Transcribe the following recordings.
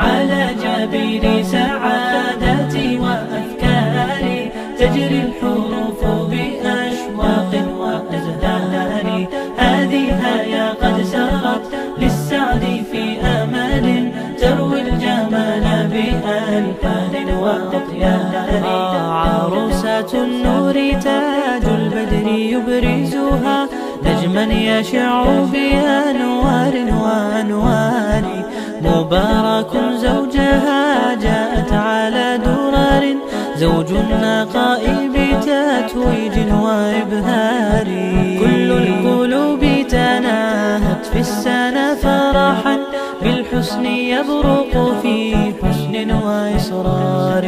على جبين سعادتي وأفكاري تجري الحروف بأشواق وأزهار. هذه هيا قد سرت للسعد في أمل تروي الجمال بألحان وأطيار. عروسة النور تاج البدر يبرزها نجما يشع بأنوار وأنوار. مبارك زوجها جاءت على درر زوج النقاء بتتويج وإبهار. كل القلوب تناهت في السنة فرحا بالحسن يبرق في حسن وإصرار.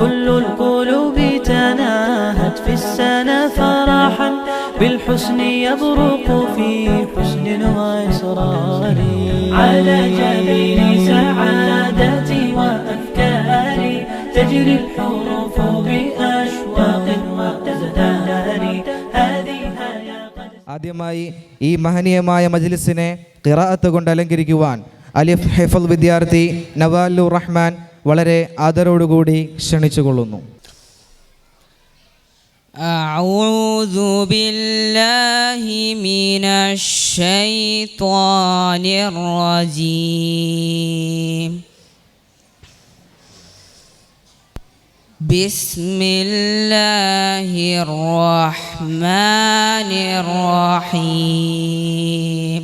كل القلوب تناهت في السنة فرحا بالحسن يبرق في حسن وإصرار. على جبين سعادتي وأفكاري تجري الحروف بأشواق وأزهار. هذه هيا قد. ആദ്യമായി ഈ മഹനീയമായ മജ്ലിസിനെ ഖിറാഅത്ത് കൊണ്ട് അലങ്കരിക്കുവാൻ അലിഫ് ഹിഫ്ള് വിദ്യാർത്ഥി നവാലുർ റഹ്മാൻ വളരെ ആദരവോടുകൂടി ക്ഷണിച്ചുകൊള്ളുന്നു. أعوذ بالله من الشيطان الرجيم. بسم الله الرحمن الرحيم.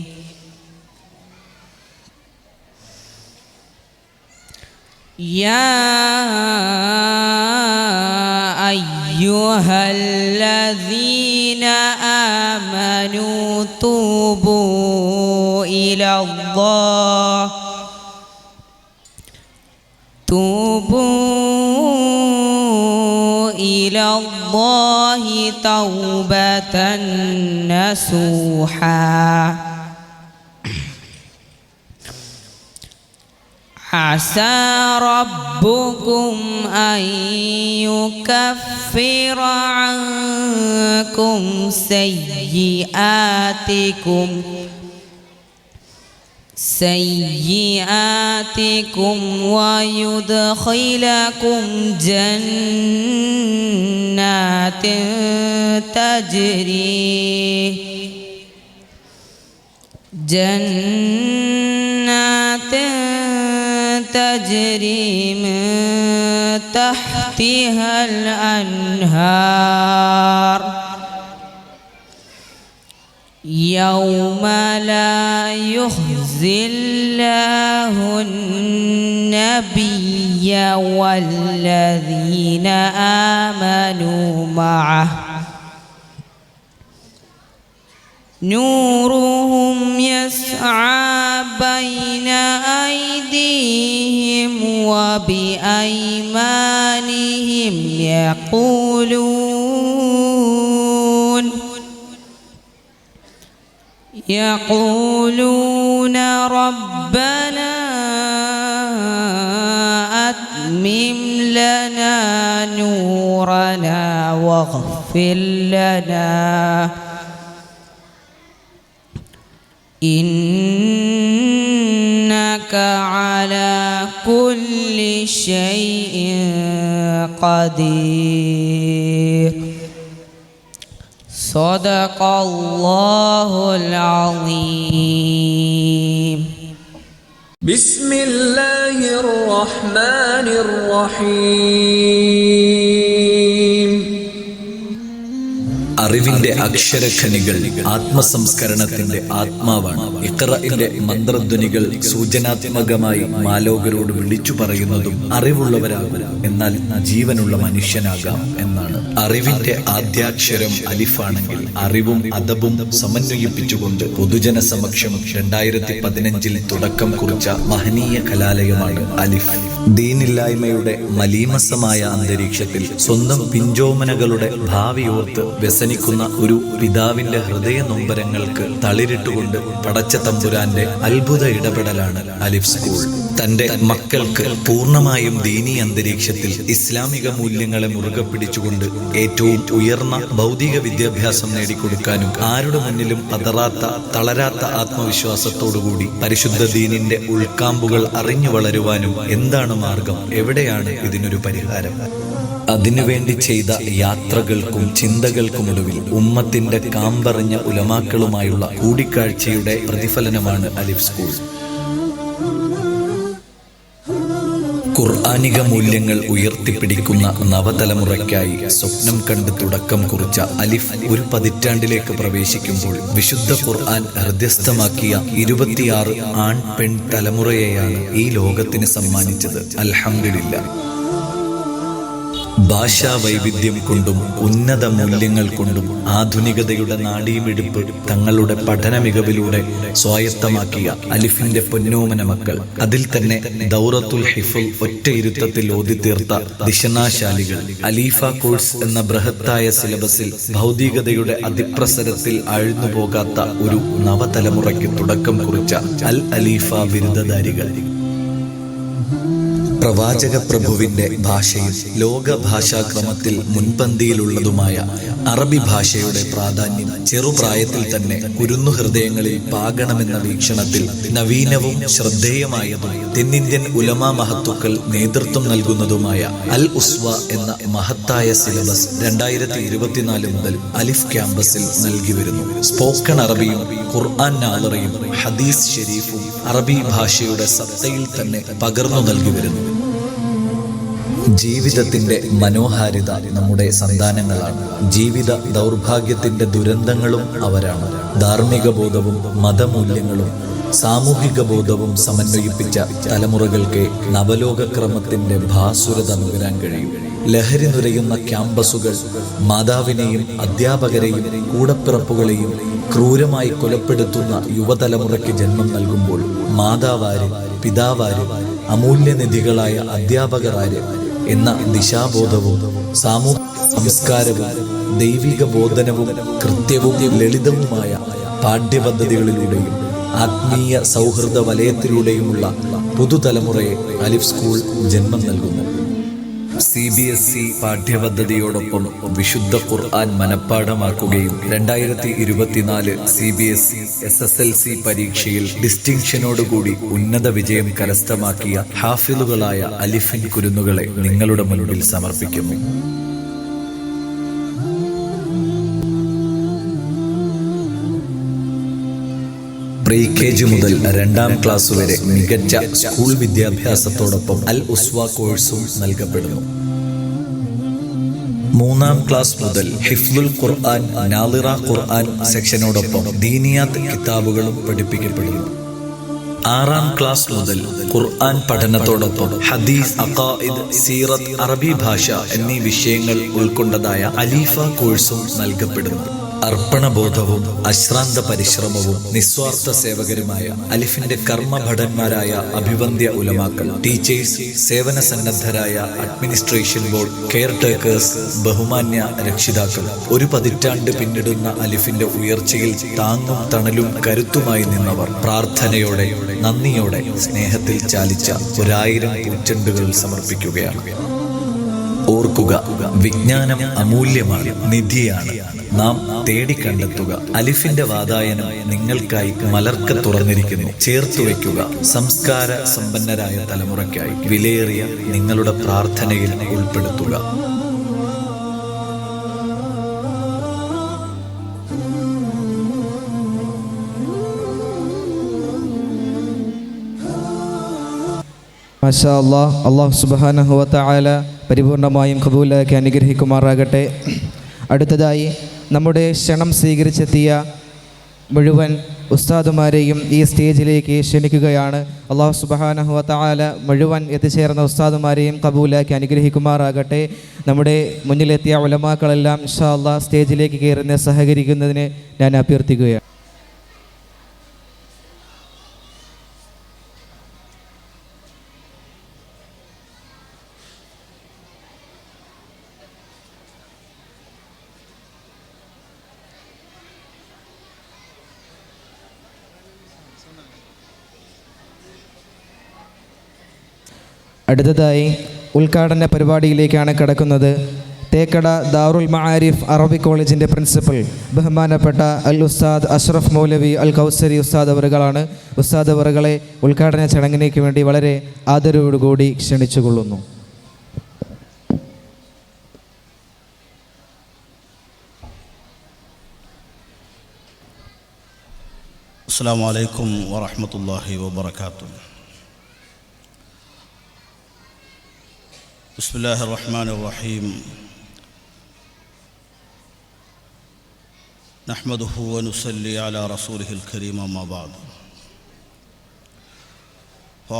يا أيها الذين آمنوا توبوا إلى الله توبة نصوحا. عسى ربكم أن يكفر عنكم سيئاتكم ويدخلكم جنات تجري من تحتها الأنهار. يوم لا يخزي الله النبي والذين آمنوا معه نورهم يسعى بين أيديهم وبأيمانهم يقولون ربنا أتمم لنا نورنا واغفر لنا إنك على كل شيء قدير. صدق الله العظيم. بسم الله الرحمن الرحيم. അറിവിന്റെ അക്ഷരഖനികൾ ആത്മസംസ്കരണത്തിന്റെ ആത്മാവാണ്. ഇഖ്റഇന്റെ മന്ത്രധ്വനികൾ സൂചനാത്മകമായി മാലോകരോട് വിളിച്ചു പറയുന്നതും അറിവുള്ളവരാകും, എന്നാൽ ജീവനുള്ള മനുഷ്യനാകാം എന്നാണ്. അറിവിന്റെ ആദ്യാക്ഷരം അലിഫാണെങ്കിൽ അറിവും അദബും സമന്വയിപ്പിച്ചുകൊണ്ട് പൊതുജന സമക്ഷം 2015 തുടക്കം കുറിച്ച മഹനീയ കലാലയമാണ് അലിഫ്. ദീനില്ലായ്മയുടെ മലീമസമായ അന്തരീക്ഷത്തിൽ സ്വന്തം പിഞ്ചോമനകളുടെ ഭാവിയോർത്ത് വ്യസനിക്കുന്ന സഹിക്കുന്ന ഒരു പിതാവിന്റെ ഹൃദയ നൊമ്പരങ്ങൾക്ക് തളിരിട്ടുകൊണ്ട് പടച്ച തമ്പുരാന്റെ അത്ഭുത ഇടപെടലാണ് അലിഫ് സ്കൂൾ. തന്റെ മക്കൾക്ക് പൂർണ്ണമായും ദീനീ അന്തരീക്ഷത്തിൽ ഇസ്ലാമിക മൂല്യങ്ങളെ മുറുകെ പിടിച്ചുകൊണ്ട് ഏറ്റവും ഉയർന്ന ഭൗതിക വിദ്യാഭ്യാസം നേടിക്കൊടുക്കാനും ആരുടെ മുന്നിലും പതറാത്ത തളരാത്ത ആത്മവിശ്വാസത്തോടുകൂടി പരിശുദ്ധ ദീനിന്റെ ഉൾക്കാമ്പുകൾ അറിഞ്ഞു വളരുവാനും എന്താണ് മാർഗം, എവിടെയാണ് ഇതിനൊരു പരിഹാരം? അതിനുവേണ്ടി ചെയ്ത യാത്രകൾക്കും ചിന്തകൾക്കുമൊടുവിൽ ഉമ്മത്തിന്റെ കാമ്പറിഞ്ഞ ഉലമാക്കളുമായുള്ള കൂടിക്കാഴ്ചയുടെ പ്രതിഫലനമാണ് അലിഫ് സ്കൂൾ. ഖുർആനിക മൂല്യങ്ങൾ ഉയർത്തിപ്പിടിക്കുന്ന നവതലമുറയ്ക്കായി സ്വപ്നം കണ്ട് തുടക്കം കുറിച്ച അലിഫ് ഒരു പതിറ്റാണ്ടിലേക്ക് പ്രവേശിക്കുമ്പോൾ വിശുദ്ധ ഖുർആൻ ഹൃദയസ്ഥമാക്കിയ 26 ആൺ പെൺ തലമുറയെയാണ് ഈ ലോകത്തിന് സമ്മാനിച്ചത്. അൽഹംദുലില്ലാഹ്. ഭാഷാ വൈവിധ്യം കൊണ്ടും ഉന്നത മൂല്യങ്ങൾ കൊണ്ടും ആധുനികതയുടെ നാഡീമിടിപ്പ് തങ്ങളുടെ പഠന മികവിലൂടെ സ്വായത്തമാക്കിയ അലിഫിന്റെ പൊന്നോമന മക്കൾ, അതിൽ തന്നെ ദൗറത്തുൽ ഹിഫ്ൾ ഒറ്റയിരുത്തത്തിൽ ഓതിത്തീർത്ത ദിശനാശാലികൾ, അലീഫ കോഴ്സ് എന്ന ബൃഹത്തായ സിലബസിൽ ഭൗതികതയുടെ അതിപ്രസരത്തിൽ ആഴ്ന്നുപോകാത്ത ഒരു നവതലമുറയ്ക്ക് തുടക്കം കുറിച്ച അൽ അലീഫ ബിരുദധാരികൾ. പ്രവാചക പ്രഭുവിന്റെ ഭാഷയിൽ ലോക ഭാഷാക്രമത്തിൽ മുൻപന്തിയിലുള്ളതുമായ അറബി ഭാഷയുടെ പ്രാധാന്യം ചെറുപ്രായത്തിൽ തന്നെ കുരുന്നു ഹൃദയങ്ങളിൽ പാകണമെന്ന വീക്ഷണത്തിൽ നവീനവും ശ്രദ്ധേയമായതും തെന്നിന്ത്യൻ ഉലമാ മഹത്തുക്കൾ നേതൃത്വം നൽകുന്നതുമായ അൽ ഉസ്വ എന്ന മഹത്തായ സിലബസ് 2024 മുതൽ അലിഫ് ക്യാമ്പസിൽ നൽകി വരുന്നു. സ്പോക്കൺ അറബിയും ഖുർആൻ നാളറയും ഹദീസ് ഷെരീഫും അറബി ഭാഷയുടെ സത്തയിൽ തന്നെ പകർന്നു നൽകി വരുന്നു. ജീവിതത്തിന്റെ മനോഹാരിത നമ്മുടെ സന്താനങ്ങളാണ്. ജീവിത ദൗർഭാഗ്യത്തിന്റെ ദുരന്തങ്ങളും അവരാണ്. ധാർമ്മിക ബോധവും മതമൂല്യങ്ങളും സാമൂഹിക ബോധവും സമന്വയിപ്പിച്ച തലമുറകൾക്ക് നവലോകക്രമത്തിന്റെ ഭാസുരത നുകരാൻ കഴിയും. ലഹരി നുരയുന്ന ക്യാമ്പസുകൾ മാതാവിനെയും അധ്യാപകരെയും കൂടപ്പിറപ്പുകളെയും ക്രൂരമായി കൊലപ്പെടുത്തുന്ന യുവതലമുറയ്ക്ക് ജന്മം നൽകുമ്പോൾ മാതാവാര്, പിതാവാര്, അമൂല്യനിധികളായ അധ്യാപകരാര് എന്ന ദിശാബോധവും സാമൂഹിക സംസ്കാരവും ദൈവിക ബോധനവും കൃത്യവും ലളിതവുമായ പാഠ്യപദ്ധതികളിലൂടെയും ആത്മീയ സൗഹൃദ വലയത്തിലൂടെയുമുള്ള പുതുതലമുറയെ അലിഫ് സ്കൂൾ ജന്മം നൽകുന്നു. CBSE പാഠ്യപദ്ധതിയോടൊപ്പം വിശുദ്ധ ഖുർആൻ മനഃപ്പാഠമാക്കുകയും 2024 CBSE SSLC പരീക്ഷയിൽ ഡിസ്റ്റിങ്ഷനോടുകൂടി ഉന്നത വിജയം കരസ്ഥമാക്കിയ ഹാഫിളുകളായ അലിഫിൻ കുരുന്നുകളെ നിങ്ങളുടെ മുന്നിൽ സമർപ്പിക്കുന്നു. പ്രീ KG മുതൽ 2ാം ക്ലാസ് വരെ മികച്ച സ്കൂൾ വിദ്യാഭ്യാസത്തോടൊപ്പം അൽ ഉസ്വ കോഴ്സും നൽകപ്പെടുന്നു. 3ാം ക്ലാസ് മുതൽ ഹിഫ്ലുൽ ഖുർആൻ, നാളിറ ഖുർആൻ സെക്ഷനോടൊപ്പം ദീനിയാത്ത് കിതാബുകളും പഠിപ്പിക്കപ്പെടുന്നു. 6ാം ക്ലാസ് മുതൽ ഖുർആൻ പഠനത്തോടൊപ്പം ഹദീസ്, അഖായിദ്, സീറത്ത്, അറബി ഭാഷ എന്നീ വിഷയങ്ങൾ ഉൾക്കൊണ്ടതായ അലീഫ കോഴ്സും നൽകപ്പെടുന്നു. അർപ്പണബോധവും അശ്രാന്ത പരിശ്രമവും നിസ്വാർത്ഥ സേവകരുമായ അലിഫിന്റെ കർമ്മഭടന്മാരായ അഭിവന്ദ്യ ഉലമാക്കൾ, ടീച്ചേഴ്സ്, സേവന സന്നദ്ധരായ അഡ്മിനിസ്ട്രേഷൻ ബോർഡ്, കെയർ ടേക്കേഴ്സ്, ബഹുമാന്യ രക്ഷിതാക്കൾ, ഒരു പതിറ്റാണ്ട് പിന്നിടുന്ന അലിഫിന്റെ ഉയർച്ചയിൽ താങ്ങും തണലും കരുത്തുമായി നിന്നവർ പ്രാർത്ഥനയോടെ, നന്ദിയോടെ, സ്നേഹത്തിൽ ചാലിച്ച 1000 പൂച്ചെണ്ടുകൾ സമർപ്പിക്കുകയാണ്. ഓർക്കുക, വിജ്ഞാനം അമൂല്യമാണ്, നിധിയാണ്. നാം തേടിക്കണ്ടെത്തുക. അലിഫിന്റെ വാതായനം നിങ്ങൾക്കായി മലർക്ക തുറന്നിരിക്കുന്നു. ചേർത്തു വയ്ക്കുക. സംസ്കാര സമ്പന്നരായ തലമുറയ്ക്കായി വിലയേറിയ നിങ്ങളുടെ പ്രാർത്ഥനയിൽ ഉൾപ്പെടുത്തുക. മാഷാ അല്ലാഹ്. അല്ലാഹു സുബ്ഹാനഹു വ തആല പരിപൂർണമായും ഖബൂലാക്കി അനുഗ്രഹിക്കുമാറാകട്ടെ. അടുത്തതായി നമ്മുടെ ക്ഷണം സ്വീകരിച്ചെത്തിയ മുഴുവൻ ഉസ്താദുമാരെയും ഈ സ്റ്റേജിലേക്ക് ക്ഷണിക്കുകയാണ്. അല്ലാഹു സുബ്ഹാനഹു വ തആല മുഴുവൻ എത്തിച്ചേർന്ന ഉസ്താദുമാരെയും ഖബൂലാക്കി അനുഗ്രഹിക്കുമാറാകട്ടെ. നമ്മുടെ മുന്നിലെത്തിയ ഉലമാക്കളെല്ലാം ഇൻഷാ അല്ലാഹ് സ്റ്റേജിലേക്ക് കയറുന്ന സഹകരിക്കുന്നതിന് ഞാൻ അഭ്യർത്ഥിക്കുകയാണ്. അടുത്തതായി ഉദ്ഘാടന പരിപാടിയിലേക്കാണ് കടക്കുന്നത്. തേക്കട ദാറുൽ മആരിഫ് അറബിക് കോളേജിൻ്റെ പ്രിൻസിപ്പൽ ബഹുമാനപ്പെട്ട അൽ ഉസ്താദ് അഷ്റഫ് മൗലവി അൽ കൗസരി ഉസ്താദ് അവറുകളാണ്. ഉസ്താദ് അവറുകളെ ഉദ്ഘാടന ചടങ്ങിലേക്ക് വേണ്ടി വളരെ ആദരവോടുകൂടി ക്ഷണിച്ചുകൊള്ളുന്നു. അസ്സലാമു അലൈക്കും വറഹ്മത്തുള്ളാഹി വബറകാതുഹു. ബിസ്മില്ലാഹിർ റഹ്മാനിർ റഹീം. നഹ്മദുഹു വനുസല്ലി അലാ റസൂലിഹിൽ കരീം, അമ്മാ ബഅദ്.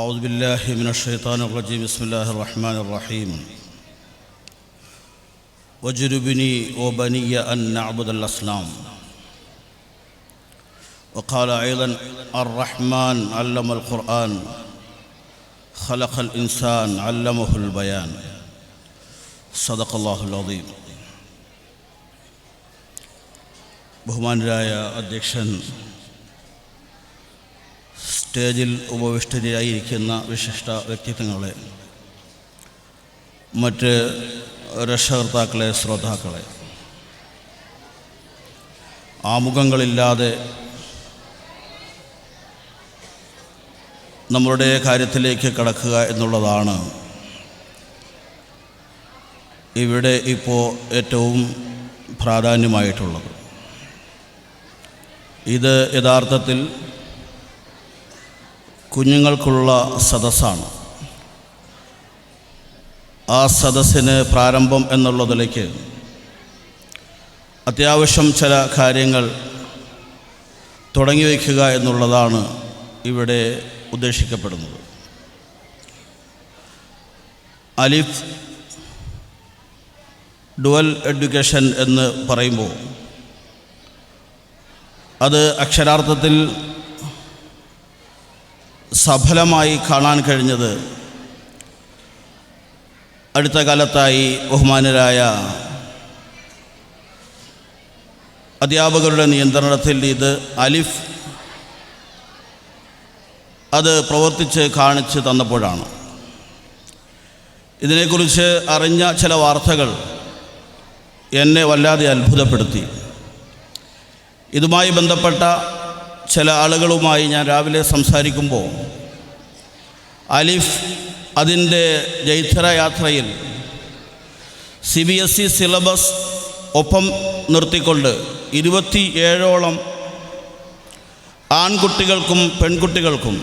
അഊദു ബില്ലാഹി മിനശ് ശൈത്താനിർ റജീം. ബിസ്മില്ലാഹിർ റഹ്മാനിർ റഹീം. വജ്നുബ്നി വബനിയ അൻ നഅ്ബുദൽ അസ്നാം. وقال أيضا الرحمن علم القرآن خلق الإنسان علمه البيان. صدق الله العظيم. ബഹുമാനരായ അധ്യക്ഷൻ, സ്റ്റേജിൽ ഉപവിഷ്ടരായിരിക്കുന്ന വിശിഷ്ട വ്യക്തിത്വങ്ങളെ, മറ്റ് രക്ഷകർത്താക്കളെ, ശ്രോതാക്കളെ, ആമുഖങ്ങളില്ലാതെ നമ്മളുടെ കാര്യത്തിലേക്ക് കടക്കുക എന്നുള്ളതാണ് ഇവിടെ ഇപ്പോൾ ഏറ്റവും പ്രാധാന്യമായിട്ടുള്ളത്. ഇത് യഥാർത്ഥത്തിൽ കുഞ്ഞുങ്ങൾക്കുള്ള സദസ്സാണ്. ആ സദസ്സിന് പ്രാരംഭം എന്നുള്ളതിലേക്ക് അത്യാവശ്യം ചില കാര്യങ്ങൾ തുടങ്ങി വയ്ക്കുക എന്നുള്ളതാണ് ഇവിടെ ഉദ്ദേശിക്കപ്പെടുന്നത്. അലിഫ് ഡുവൽ എഡ്യൂക്കേഷൻ എന്ന് പറയുമ്പോൾ അത് അക്ഷരാർത്ഥത്തിൽ സഫലമായി കാണാൻ കഴിഞ്ഞത് അടുത്ത കാലത്തായി ബഹുമാനരായ അധ്യാപകരുടെ നിയന്ത്രണത്തിൽ ഇത് അലിഫ് അത് പ്രവർത്തിച്ച് കാണിച്ച് തന്നപ്പോഴാണ്. ഇതിനെക്കുറിച്ച് അറിഞ്ഞ ചില വാർത്തകൾ എന്നെ വല്ലാതെ അത്ഭുതപ്പെടുത്തി. ഇതുമായി ബന്ധപ്പെട്ട ചില ആളുകളുമായി ഞാൻ രാവിലെ സംസാരിക്കുമ്പോൾ അലിഫ് അതിൻ്റെ ജൈത്രയാത്രയിൽ CBSE സിലബസ് ഒപ്പം നിർത്തിക്കൊണ്ട് 27ഓളം ആൺകുട്ടികൾക്കും പെൺകുട്ടികൾക്കും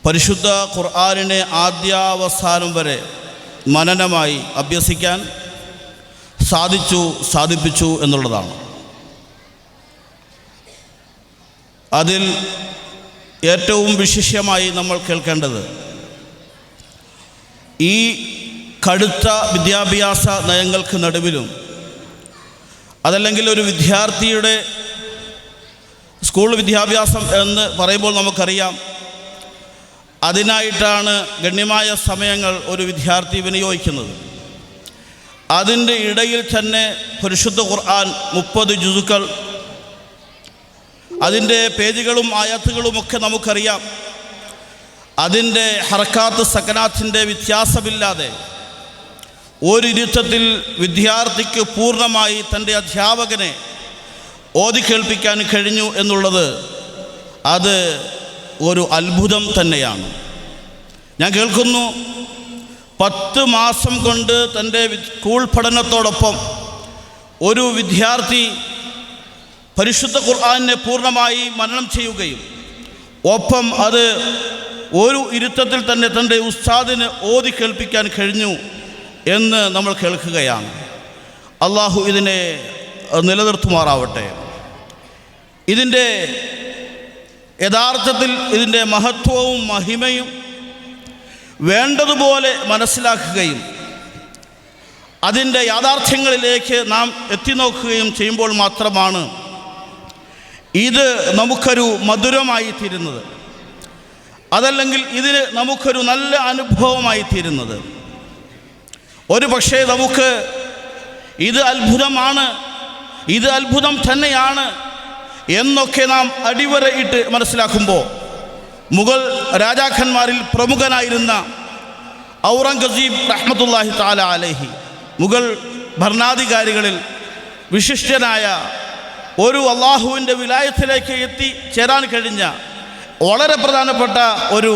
പരിശുദ്ധ ഖുർആനിനെ ആദ്യാവസാനം വരെ മനനമായി അഭ്യസിക്കാൻ സാധിപ്പിച്ചു എന്നുള്ളതാണ്. അതിൽ ഏറ്റവും വിശിഷ്യമായി നമ്മൾ കേൾക്കേണ്ടത് ഈ കടുത്ത വിദ്യാഭ്യാസ നയങ്ങൾക്ക് നടുവിലും, അതല്ലെങ്കിൽ ഒരു വിദ്യാർത്ഥിയുടെ സ്കൂൾ വിദ്യാഭ്യാസം എന്ന് പറയുമ്പോൾ നമുക്കറിയാം, അതിനായിട്ടാണ് ഗണ്യമായ സമയങ്ങൾ ഒരു വിദ്യാർത്ഥി വിനിയോഗിക്കുന്നത്. അതിൻ്റെ ഇടയിൽ തന്നെ പരിശുദ്ധ ഖുർആൻ 30 ജുസുകൾ, അതിൻ്റെ പേജുകളും ആയത്തുകളുമൊക്കെ നമുക്കറിയാം. അതിൻ്റെ ഹറക്കാത്ത് സക്കനാത്തിൻ്റെ വ്യത്യാസമില്ലാതെ ഒരിരുത്തത്തിൽ വിദ്യാർത്ഥിക്ക് പൂർണ്ണമായി തൻ്റെ അധ്യാപകനെ ഓതി കേൾപ്പിക്കാൻ കഴിഞ്ഞു എന്നുള്ളത് അത് ഒരു അത്ഭുതം തന്നെയാണ്. ഞാൻ കേൾക്കുന്നു 10 മാസം കൊണ്ട് തൻ്റെ സ്കൂൾ പഠനത്തോടൊപ്പം ഒരു വിദ്യാർത്ഥി പരിശുദ്ധ ഖുർആനെ പൂർണ്ണമായി മനനം ചെയ്യുകയും ഒപ്പം അത് ഒരു ഇരുത്തത്തിൽ തന്നെ തൻ്റെ ഉസ്താദിന് ഓതി കേൾപ്പിക്കാൻ കഴിഞ്ഞു എന്ന് നമ്മൾ കേൾക്കുകയാണ്. അള്ളാഹു ഇതിനെ നിലനിർത്തുമാറാവട്ടെ. ഇതിൻ്റെ യഥാർത്ഥത്തിൽ ഇതിൻ്റെ മഹത്വവും മഹിമയും വേണ്ടതുപോലെ മനസ്സിലാക്കുകയും അതിൻ്റെ യാഥാർത്ഥ്യങ്ങളിലേക്ക് നാം എത്തിനോക്കുകയും ചെയ്യുമ്പോൾ മാത്രമാണ് ഇത് നമുക്കൊരു മധുരമായി തീരുന്നത്, അതല്ലെങ്കിൽ ഇതിന് നമുക്കൊരു നല്ല അനുഭവമായി തീരുന്നത്. ഒരു പക്ഷേ നമുക്ക് ഇത് അത്ഭുതമാണ്, ഇത് അത്ഭുതം തന്നെയാണ് എന്നൊക്കെ നാം അടിവരയിട്ട് മനസ്സിലാക്കുമ്പോൾ മുഗൾ രാജാക്കന്മാരിൽ പ്രമുഖനായിരുന്ന ഔറംഗസീബ് റഹ്മത്തുള്ളാഹി തആല അലൈഹി മുഗൾ ഭരണാധികാരികളിൽ വിശിഷ്ടനായ ഒരു അള്ളാഹുവിൻ്റെ വിലായത്തിലേക്ക് എത്തിച്ചേരാൻ കഴിഞ്ഞ വളരെ പ്രധാനപ്പെട്ട ഒരു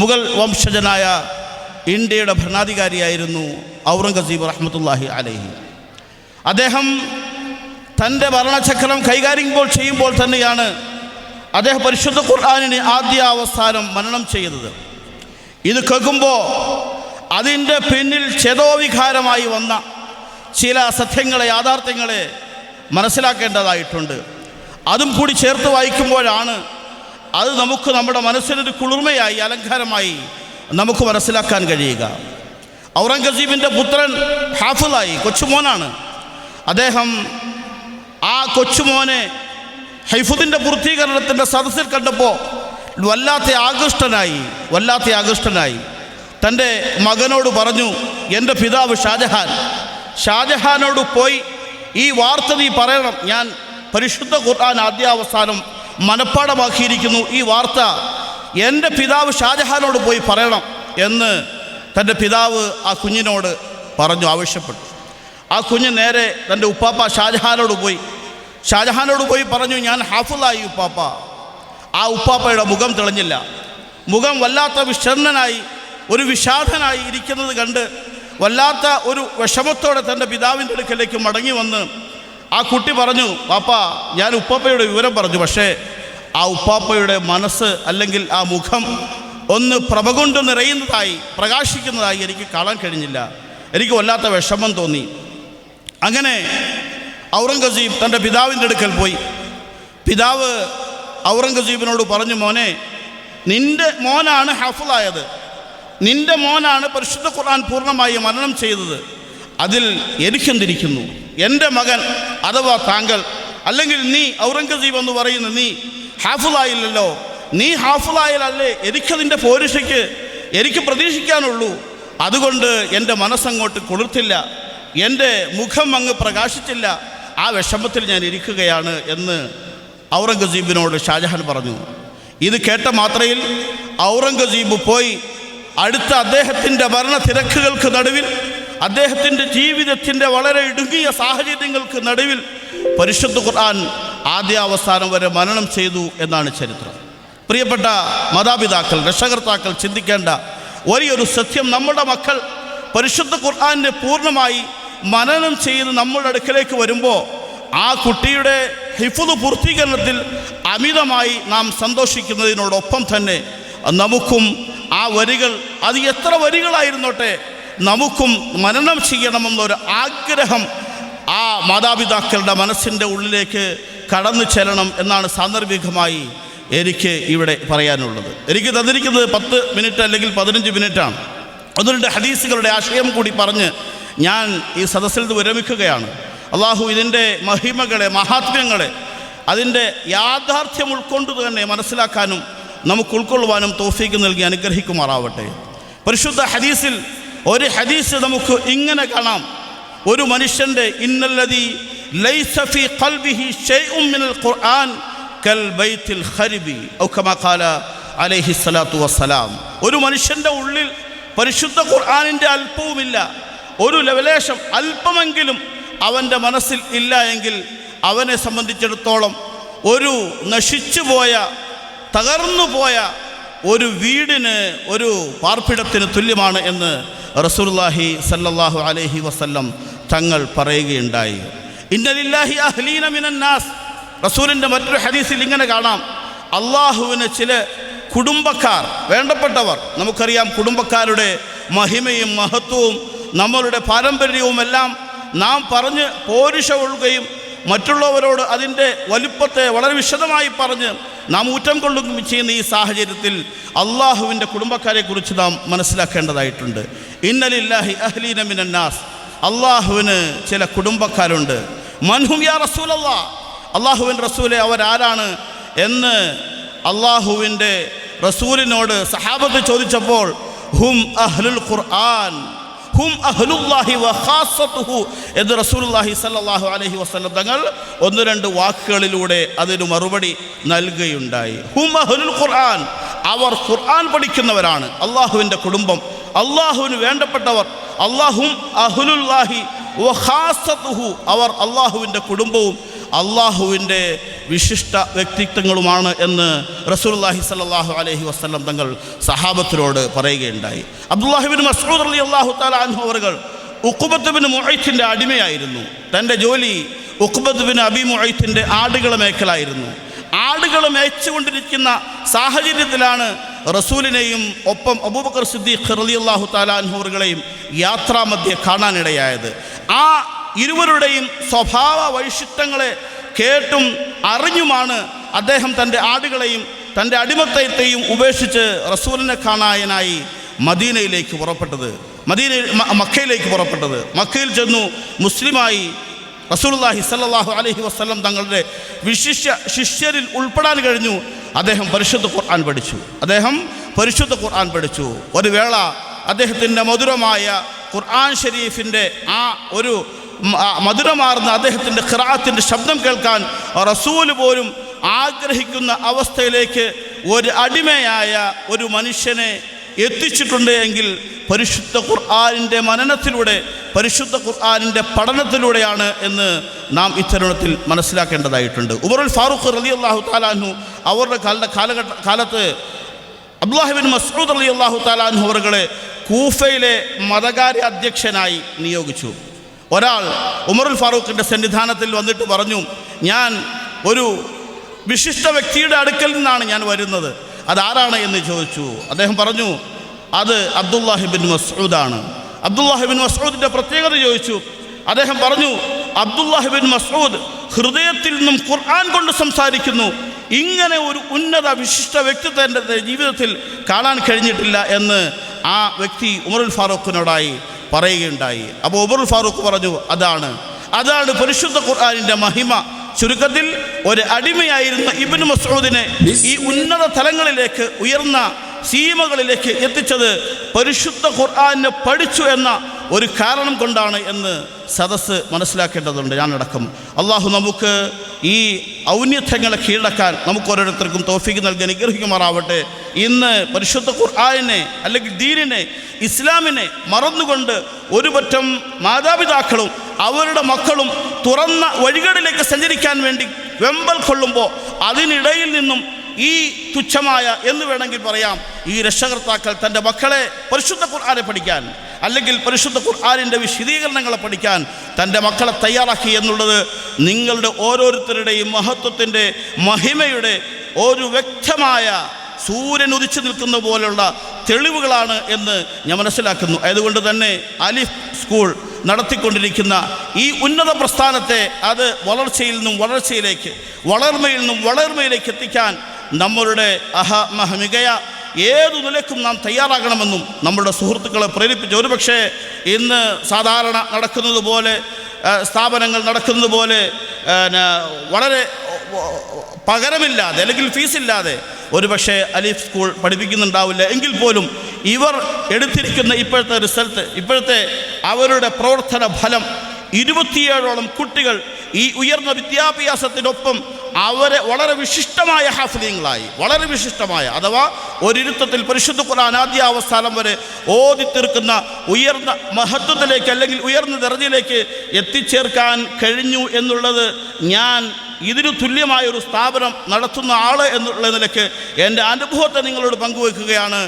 മുഗൾ വംശജനായ ഇന്ത്യയുടെ ഭരണാധികാരിയായിരുന്നു ഔറംഗസീബ് റഹ്മത്തുള്ളാഹി അലൈഹി. അദ്ദേഹം തൻ്റെ ഭരണചക്രം കൈകാര്യം ചെയ്യുമ്പോൾ തന്നെയാണ് അദ്ദേഹം പരിശുദ്ധ ഖുർആനിന് ആദ്യാവസാനം മനനം ചെയ്തത്. ഇത് കേൾക്കുമ്പോൾ അതിൻ്റെ പിന്നിൽ ചേതോവികാരമായി വന്ന ചില സത്യങ്ങളെ, യാഥാർത്ഥ്യങ്ങളെ മനസ്സിലാക്കേണ്ടതായിട്ടുണ്ട്. അതും കൂടി ചേർത്ത് വായിക്കുമ്പോഴാണ് അത് നമുക്ക് നമ്മുടെ മനസ്സിനൊരു കുളിർമയായി, അലങ്കാരമായി നമുക്ക് മനസ്സിലാക്കാൻ കഴിയുക. ഔറംഗസീബിൻ്റെ പുത്രൻ ഹാഫിളായി, കൊച്ചുമോനാണ്. അദ്ദേഹം ആ കൊച്ചുമോനെ ഹൈഫുദിൻ്റെ പൂർത്തീകരണത്തിൻ്റെ സദസ്സിൽ കണ്ടപ്പോൾ വല്ലാത്ത ആകൃഷ്ടനായി തൻ്റെ മകനോട് പറഞ്ഞു, എൻ്റെ പിതാവ് ഷാജഹാനോട് പോയി ഈ വാർത്ത നീ പറയണം. ഞാൻ പരിശുദ്ധ ഖുർആൻ ആദ്യാവസാനം മനഃപ്പാഠമാക്കിയിരിക്കുന്നു. ഈ വാർത്ത എൻ്റെ പിതാവ് ഷാജഹാനോട് പോയി പറയണം എന്ന് തൻ്റെ പിതാവ് ആ കുഞ്ഞിനോട് ആവശ്യപ്പെട്ടു. ആ കുഞ്ഞ് നേരെ തൻ്റെ ഉപ്പാപ്പ ഷാജഹാനോട് പോയി പറഞ്ഞു, ഞാൻ ഹാഫിളായി ഉപ്പാപ്പ. ആ ഉപ്പാപ്പയുടെ മുഖം തെളിഞ്ഞില്ല. മുഖം വല്ലാത്ത വിഷണ്ണനായി, ഒരു വിഷാദനായി ഇരിക്കുന്നത് കണ്ട് വല്ലാത്ത ഒരു വിഷമത്തോടെ തൻ്റെ പിതാവിൻ്റെ അടുക്കലേക്ക് മടങ്ങി വന്ന് ആ കുട്ടി പറഞ്ഞു, പാപ്പ ഞാൻ ഉപ്പാപ്പയുടെ വിവരം പറഞ്ഞു. പക്ഷേ ആ ഉപ്പാപ്പയുടെ മനസ്സ്, അല്ലെങ്കിൽ ആ മുഖം ഒന്ന് പ്രഭ കൊണ്ട് നിറയുന്നതായി, പ്രകാശിക്കുന്നതായി എനിക്ക് കാണാൻ കഴിഞ്ഞില്ല. എനിക്ക് വല്ലാത്ത വിഷമം തോന്നി. അങ്ങനെ ഔറംഗസീബ് തൻ്റെ പിതാവിൻ്റെ അടുക്കൽ പോയി. പിതാവ് ഔറംഗസീബിനോട് പറഞ്ഞു, മോനെ, നിൻ്റെ മോനാണ് ഹാഫിളായത്, നിൻ്റെ മോനാണ് പരിശുദ്ധ ഖുർആൻ പൂർണ്ണമായി മനനം ചെയ്തത്. അതിൽ എനിക്കെന്തിരിക്കുന്നു? എൻ്റെ മകൻ അഥവാ താങ്കൾ, അല്ലെങ്കിൽ നീ ഔറംഗസീബ് എന്ന് പറയുന്ന നീ ഹാഫിളായില്ലല്ലോ. നീ ഹാഫിളായാലല്ലേ എനിക്കതിൻ്റെ പോരിശയ്ക്ക് എനിക്ക് പ്രതീക്ഷിക്കാനുള്ളൂ. അതുകൊണ്ട് എൻ്റെ മനസ്സങ്ങോട്ട് കൊളുത്തില്ല, എൻ്റെ മുഖം അങ്ങ് പ്രകാശിച്ചില്ല. ആ വിഷമത്തിൽ ഞാൻ ഇരിക്കുകയാണ് എന്ന് ഔറംഗസീബിനോട് ഷാജഹാൻ പറഞ്ഞു. ഇത് കേട്ട മാത്രയിൽ ഔറംഗസീബ് പോയി അടുത്ത അദ്ദേഹത്തിൻ്റെ ഭരണ തിരക്കുകൾക്ക് നടുവിൽ, അദ്ദേഹത്തിൻ്റെ ജീവിതത്തിൻ്റെ വളരെ ഇടുങ്ങിയ സാഹചര്യങ്ങൾക്ക് നടുവിൽ പരിശുദ്ധ ഖുർആൻ ആദ്യാവസാനം വരെ മനനം ചെയ്തു എന്നാണ് ചരിത്രം. പ്രിയപ്പെട്ട മാതാപിതാക്കൾ, രക്ഷകർത്താക്കൾ ചിന്തിക്കേണ്ട വലിയൊരു സത്യം, നമ്മുടെ മക്കൾ പരിശുദ്ധ ഖുർആനെ പൂർണ്ണമായി മനനം ചെയ്ത് നമ്മുടെ അടുക്കലേക്ക് വരുമ്പോൾ ആ കുട്ടിയുടെ ഹിഫ്ള് പൂർത്തീകരണത്തിൽ അമിതമായി നാം സന്തോഷിക്കുന്നതിനോടൊപ്പം തന്നെ നമുക്കും ആ വരികൾ, അത് എത്ര വരികളായിരുന്നോട്ടെ, നമുക്കും മനനം ചെയ്യണമെന്നൊരു ആഗ്രഹം ആ മാതാപിതാക്കളുടെ മനസ്സിൻ്റെ ഉള്ളിലേക്ക് കടന്നു ചെല്ലണം എന്നാണ് സാന്ദർഭികമായി എനിക്ക് ഇവിടെ പറയാനുള്ളത്. എനിക്ക് തന്നിരിക്കുന്നത് 10 മിനിറ്റ് അല്ലെങ്കിൽ 15 മിനിറ്റാണ്. അതുകൊണ്ട് ഹദീസുകളുടെ ആശയം കൂടി പറഞ്ഞ് ഞാൻ ഈ സദസ്സിൽ നിന്ന് വിരമിക്കുകയാണ്. അള്ളാഹു ഇതിൻ്റെ മഹിമകളെ, മഹാത്മ്യങ്ങളെ, അതിൻ്റെ യാഥാർത്ഥ്യം ഉൾക്കൊണ്ട് തന്നെ മനസ്സിലാക്കാനും നമുക്ക് ഉൾക്കൊള്ളുവാനും തൗഫീക്ക് നൽകി അനുഗ്രഹിക്കുമാറാവട്ടെ. പരിശുദ്ധ ഹദീസിൽ ഒരു ഹദീസ് നമുക്ക് ഇങ്ങനെ കാണാം, ഒരു മനുഷ്യൻ്റെ ഇന്നല്ലദീ ലൈസ ഫീ ഖൽബിഹി ശൈഉൻ മിനൽ ഖുർആൻ കൽ ബൈത്തിൽ ഖരിബി ഔ കമാ ഖാല അലൈഹി സ്വലാത്തു വസ്സലാം. ഒരു മനുഷ്യൻ്റെ ഉള്ളിൽ പരിശുദ്ധ ഖുർആനിൻ്റെ അല്പവുമില്ല, ഒരു ലവലേശം അല്പമെങ്കിലും അവൻ്റെ മനസ്സിൽ ഇല്ല എങ്കിൽ അവനെ സംബന്ധിച്ചിടത്തോളം ഒരു നശിച്ചുപോയ, തകർന്നുപോയ ഒരു വീടിന്, ഒരു പാർപ്പിടത്തിന് തുല്യമാണ് എന്ന് റസൂലുള്ളാഹി സല്ലല്ലാഹു അലൈഹി വസല്ലം തങ്ങൾ പറയുകയുണ്ടായി. ഇന്നലില്ലാഹി അഹ്ലീന മിനന്നാസ്. റസൂലിൻ്റെ മറ്റൊരു ഹദീസിൽ ഇങ്ങനെ കാണാം, അള്ളാഹുവിന് ചില കുടുംബക്കാർ, വേണ്ടപ്പെട്ടവർ. നമുക്കറിയാം കുടുംബക്കാരുടെ മഹിമയും മഹത്വവും നമ്മളുടെ പാരമ്പര്യവുമെല്ലാം നാം പറഞ്ഞ് പോരിഷ ഒഴുകുകയും മറ്റുള്ളവരോട് അതിൻ്റെ വലിപ്പത്തെ വളരെ വിശദമായി പറഞ്ഞ് നാം ഊറ്റം കൊള്ളുകയും ചെയ്യുന്ന ഈ സാഹചര്യത്തിൽ അള്ളാഹുവിൻ്റെ കുടുംബക്കാരെക്കുറിച്ച് നാം മനസ്സിലാക്കേണ്ടതായിട്ടുണ്ട്. ഇന്നലില്ലാഹി അഹ്ലീന മിനന്നാസ്. അള്ളാഹുവിന് ചില കുടുംബക്കാരുണ്ട്. മൻഹും യാ റസൂലല്ലാഹ്. അള്ളാഹുവിൻ്റെ റസൂലെ, അവരാരാണ് എന്ന് അള്ളാഹുവിൻ്റെ റസൂലിനോട് സഹാബത്ത് ചോദിച്ചപ്പോൾ ഹും അഹ്ലുൽ ഖുർആൻ, ഹും അഹ്ലുല്ലാഹി വ ഖാസത്തുഹു എന്ന് റസൂലുള്ളാഹി സ്വല്ലല്ലാഹു അലൈഹി വസല്ലം തങ്ങൾ 1-2 വാക്കുകളിലൂടെ അതിന് മറുപടി നൽകുകയുണ്ടായി. ഹും അഹ്ലുൽ ഖുർആൻ, അവർ ഖുർആൻ പഠിക്കുന്നവരാണ്. അള്ളാഹുവിൻ്റെ കുടുംബം അള്ളാഹുവിന് വേണ്ടപ്പെട്ടവർ, അള്ളാഹും അഹ്ലുല്ലാഹി വഖാസത്തുഹു, അവർ അള്ളാഹുവിൻ്റെ കുടുംബവും അള്ളാഹുവിൻ്റെ വിശിഷ്ട വ്യക്തിത്വങ്ങളുമാണ് എന്ന് റസൂലുള്ളാഹി സ്വല്ലല്ലാഹു അലൈഹി വസല്ലം തങ്ങൾ സഹാബത്തിനോട് പറയുകയുണ്ടായി. അബ്ദുല്ലാഹി ഇബ്നു മസ്ഊദ് റളിയല്ലാഹു തആല അൻഹു അവർ ഉഖ്ബത്ത് ബിൻ മുഅയ്ത്തിൻ്റെ അടിമയായിരുന്നു. തൻ്റെ ജോലി ഉഖ്ബത്ത് ബിൻ അബി മുഅയ്ത്തിൻ്റെ ആടുകളെ മേക്കലായിരുന്നു. ആടുകൾ മേച്ചുകൊണ്ടിരിക്കുന്ന സാഹചര്യത്തിലാണ് റസൂലിനെയും ഒപ്പം അബൂബക്കർ സിദ്ദീഖ് റളിയല്ലാഹു തആല അൻഹു അവരുടെയും യാത്രാമധ്യേ കാണാനിടയായത്. ആ ഇരുവരുടെയും സ്വഭാവ വൈശിഷ്ട്യങ്ങളെ കേട്ടും അറിഞ്ഞുമാണ് അദ്ദേഹം തൻ്റെ ആടുകളെയും തൻ്റെ അടിമത്തത്തെയും ഉപേക്ഷിച്ച് റസൂലിനെ കാണാനായി മദീനയിലേക്ക് പുറപ്പെട്ടത്, മക്കയിലേക്ക് പുറപ്പെട്ടത്. മക്കയിൽ ചെന്നു മുസ്ലിമായി റസൂലുള്ളാഹി സ്വല്ലല്ലാഹു അലൈഹി വസല്ലം തങ്ങളുടെ വിശിഷ്യ ശിഷ്യരിൽ ഉൾപ്പെടാൻ കഴിഞ്ഞു. അദ്ദേഹം പരിശുദ്ധ ഖുർആൻ പഠിച്ചു. ഒരു വേള അദ്ദേഹത്തിൻ്റെ മധുരമായ ഖുർആൻ ഷരീഫിൻ്റെ ആ ഒരു മധുരമാർന്ന അദ്ദേഹത്തിൻ്റെ ഖിറാഅത്തിൻ്റെ ശബ്ദം കേൾക്കാൻ റസൂല് പോലും ആഗ്രഹിക്കുന്ന അവസ്ഥയിലേക്ക് ഒരു അടിമയായ ഒരു മനുഷ്യനെ എത്തിച്ചിട്ടുണ്ട് എങ്കിൽ പരിശുദ്ധ ഖുർആനിൻ്റെ മനനത്തിലൂടെ, പരിശുദ്ധ ഖുർആനിൻ്റെ പഠനത്തിലൂടെയാണ് എന്ന് നാം ഇത്തരുണത്തിൽ മനസ്സിലാക്കേണ്ടതായിട്ടുണ്ട്. ഉമറുൽ ഫാറൂഖ് റളിയല്ലാഹു തആല അൻഹു അവരുടെ കാലത്ത് അബ്ദുല്ലാഹി ഇബ്നു മസ്ഊദ് റളിയല്ലാഹു തആല അൻഹു അവരെ കൂഫയിലെ മതകാര്യ അധ്യക്ഷനായി നിയോഗിച്ചു. ഒരാൾ ഉമറുൽ ഫാറൂഖിൻ്റെ സന്നിധാനത്തിൽ വന്നിട്ട് പറഞ്ഞു, ഞാൻ ഒരു വിശിഷ്ട വ്യക്തിയുടെ അടുക്കൽ നിന്നാണ് ഞാൻ വരുന്നത്, അതാരാണ് എന്ന് ചോദിച്ചു. അദ്ദേഹം പറഞ്ഞു, അത് അബ്ദുല്ലാഹി ഇബ്നു മസ്ഊദാണ്. അബ്ദുല്ലാഹി ഇബ്നു മസ്ഊദിൻ്റെ പ്രത്യേകത ചോദിച്ചു. അദ്ദേഹം പറഞ്ഞു, അബ്ദുല്ലാഹി ഇബ്നു മസ്ഊദ് ഹൃദയത്തിൽ നിന്നും ഖുർആൻ കൊണ്ട് സംസാരിക്കുന്നു. ഇങ്ങനെ ഒരു ഉന്നത വിശിഷ്ട വ്യക്തിത്വം എൻ്റെ ജീവിതത്തിൽ കാണാൻ കഴിഞ്ഞിട്ടില്ല എന്ന് ആ വ്യക്തി ഉമറുൽ ഫാറൂഖിനോടായി പറയുകയുണ്ടായി. അപ്പോൾ ഉമറുൽ ഫാറൂഖ് പറഞ്ഞു, അതാണ് പരിശുദ്ധ ഖുർആനിൻ്റെ മഹിമ. ചുരുക്കത്തിൽ ഒരു അടിമയായിരുന്ന ഇബ്നു മസ്ഊദിനെ ഈ ഉന്നത തലങ്ങളിലേക്ക്, ഉയർന്ന സീമകളിലേക്ക് എത്തിച്ചത് പരിശുദ്ധ ഖുർആനെ പഠിച്ചു എന്ന ഒരു കാരണം കൊണ്ടാണ് എന്ന് സദസ്സ് മനസ്സിലാക്കേണ്ടതുണ്ട്, ഞാനടക്കം. അള്ളാഹു നമുക്ക് ഈ ഔന്നത്യങ്ങളെ കീഴടക്കാൻ നമുക്ക് ഓരോരുത്തർക്കും തൗഫീഖ് നൽകി അനുഗ്രഹിക്കുമാറാവട്ടെ. ഇന്ന് പരിശുദ്ധ ഖുർആനെ അല്ലെങ്കിൽ ദീനിനെ, ഇസ്ലാമിനെ മറന്നുകൊണ്ട് ഒരുപറ്റം മാതാപിതാക്കളും അവരുടെ മക്കളും തുറന്ന വഴികളിലേക്ക് സഞ്ചരിക്കാൻ വേണ്ടി വെമ്പൽ കൊള്ളുമ്പോൾ അതിനിടയിൽ നിന്നും ഈ തുച്ഛമായ എന്ന് വേണമെങ്കിൽ പറയാം, ഈ രക്ഷകർത്താക്കൾ തൻ്റെ മക്കളെ പരിശുദ്ധ ഖുർആനെ പഠിക്കാൻ അല്ലെങ്കിൽ പരിശുദ്ധ ഖുർആനിൻ്റെ വിശദീകരണങ്ങളെ പഠിക്കാൻ തൻ്റെ മക്കളെ തയ്യാറാക്കി എന്നുള്ളത് നിങ്ങളുടെ ഓരോരുത്തരുടെയും മഹത്വത്തിൻ്റെ മഹിമയുടെ ഒരു വ്യക്തമായ സൂര്യൻ ഉദിച്ചു നിൽക്കുന്ന പോലുള്ള തെളിവുകളാണ് എന്ന് ഞാൻ മനസ്സിലാക്കുന്നു. അതുകൊണ്ട് തന്നെ അലിഫ് സ്കൂൾ നടത്തിക്കൊണ്ടിരിക്കുന്ന ഈ ഉന്നത പ്രസ്ഥാനത്തെ അത് വളർച്ചയിൽ നിന്നും വളർച്ചയിലേക്ക്, വളർമയിൽ നിന്നും വളർമയിലേക്ക് എത്തിക്കാൻ നമ്മളുടെ മികയ ഏതു നിലയ്ക്കും നാം തയ്യാറാകണമെന്നും നമ്മളുടെ സുഹൃത്തുക്കളെ പ്രേരിപ്പിച്ച്, ഒരുപക്ഷെ ഇന്ന് സാധാരണ നടക്കുന്നത് പോലെ, സ്ഥാപനങ്ങൾ നടക്കുന്നത് പോലെ വളരെ പകരമില്ലാതെ അല്ലെങ്കിൽ ഫീസില്ലാതെ ഒരുപക്ഷെ അലിഫ് സ്കൂൾ പഠിപ്പിക്കുന്നുണ്ടാവില്ല. എങ്കിൽ പോലും ഇവർ എടുത്തിരിക്കുന്ന ഇപ്പോഴത്തെ റിസൾട്ട്, ഇപ്പോഴത്തെ അവരുടെ പ്രവർത്തന ഫലം, 27ഓളം കുട്ടികൾ ഈ ഉയർന്ന വിദ്യാഭ്യാസത്തിനൊപ്പം അവരെ വളരെ വിശിഷ്ടമായ ഹാഫിളീങ്ങളായി, വളരെ വിശിഷ്ടമായ, അഥവാ ഒരിരുത്തത്തിൽ പരിശുദ്ധ ഖുർആൻ ആദ്യാവസാനം വരെ ഓതി തീർക്കുന്ന ഉയർന്ന മഹത്വത്തിലേക്ക് അല്ലെങ്കിൽ ഉയർന്ന ദർജയിലേക്ക് എത്തിച്ചേർക്കാൻ കഴിഞ്ഞു എന്നുള്ളത് ഞാൻ ഇതിനു തുല്യമായൊരു സ്ഥാപനം നടത്തുന്ന ആൾ എന്നുള്ള നിലയ്ക്ക് എൻ്റെ അനുഭവത്തെ നിങ്ങളോട് പങ്കുവെക്കുകയാണ്.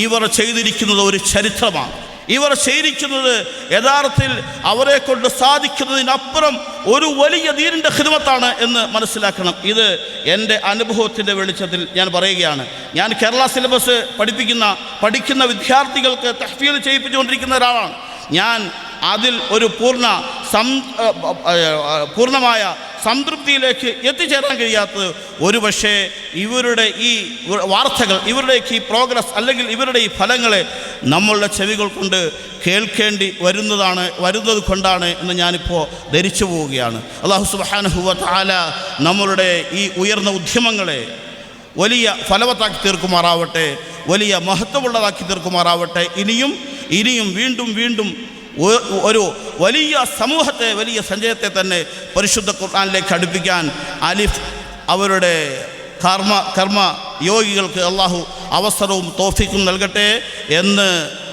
ഇവർ ചെയ്തിരിക്കുന്നത് ഒരു ചരിത്രമാണ്. ഇവർ ചെയ്തിരിക്കുന്നത് യഥാർത്ഥത്തിൽ അവരെ കൊണ്ട് സാധിക്കുന്നതിനപ്പുറം ഒരു വലിയ ദീനിൻ്റെ ഖിദ്മത്താണ് എന്ന് മനസ്സിലാക്കണം. ഇത് എൻ്റെ അനുഭവത്തിൻ്റെ വെളിച്ചത്തിൽ ഞാൻ പറയുകയാണ്. ഞാൻ കേരള സിലബസ് പഠിക്കുന്ന വിദ്യാർത്ഥികൾക്ക് തഹ്ഫീദ് ചെയ്യിപ്പിച്ചുകൊണ്ടിരിക്കുന്ന ഒരാളാണ്. ഞാൻ അതിൽ ഒരു പൂർണ്ണമായ സംതൃപ്തിയിലേക്ക് എത്തിച്ചേരാൻ കഴിയാത്തത് ഒരുപക്ഷെ ഇവരുടെ ഈ വാർത്തകൾ, ഇവരുടെ ഈ പ്രോഗ്രസ് അല്ലെങ്കിൽ ഇവരുടെ ഈ ഫലങ്ങളെ നമ്മളുടെ ചെവികൾ കൊണ്ട് കേൾക്കേണ്ടി വരുന്നത് കൊണ്ടാണ് എന്ന് ഞാനിപ്പോൾ ധരിച്ചു പോവുകയാണ്. അല്ലാഹു സുബ്ഹാനഹു വ തആല നമ്മളുടെ ഈ ഉയർന്ന ഉദ്യമങ്ങളെ വലിയ ഫലവത്താക്കി തീർക്കുമാറാവട്ടെ, വലിയ മഹത്വമുള്ളതാക്കി തീർക്കുമാറാവട്ടെ. ഇനിയും വീണ്ടും ഒരു വലിയ സമൂഹത്തെ, വലിയ സഞ്ചയത്തെ തന്നെ പരിശുദ്ധ ഖുർആനിലേക്ക് അടുപ്പിക്കാൻ അലിഫ് അവരുടെ കർമ്മ യോഗികൾക്ക് അള്ളാഹു അവസരവും തൗഫീഖും നൽകട്ടെ എന്ന്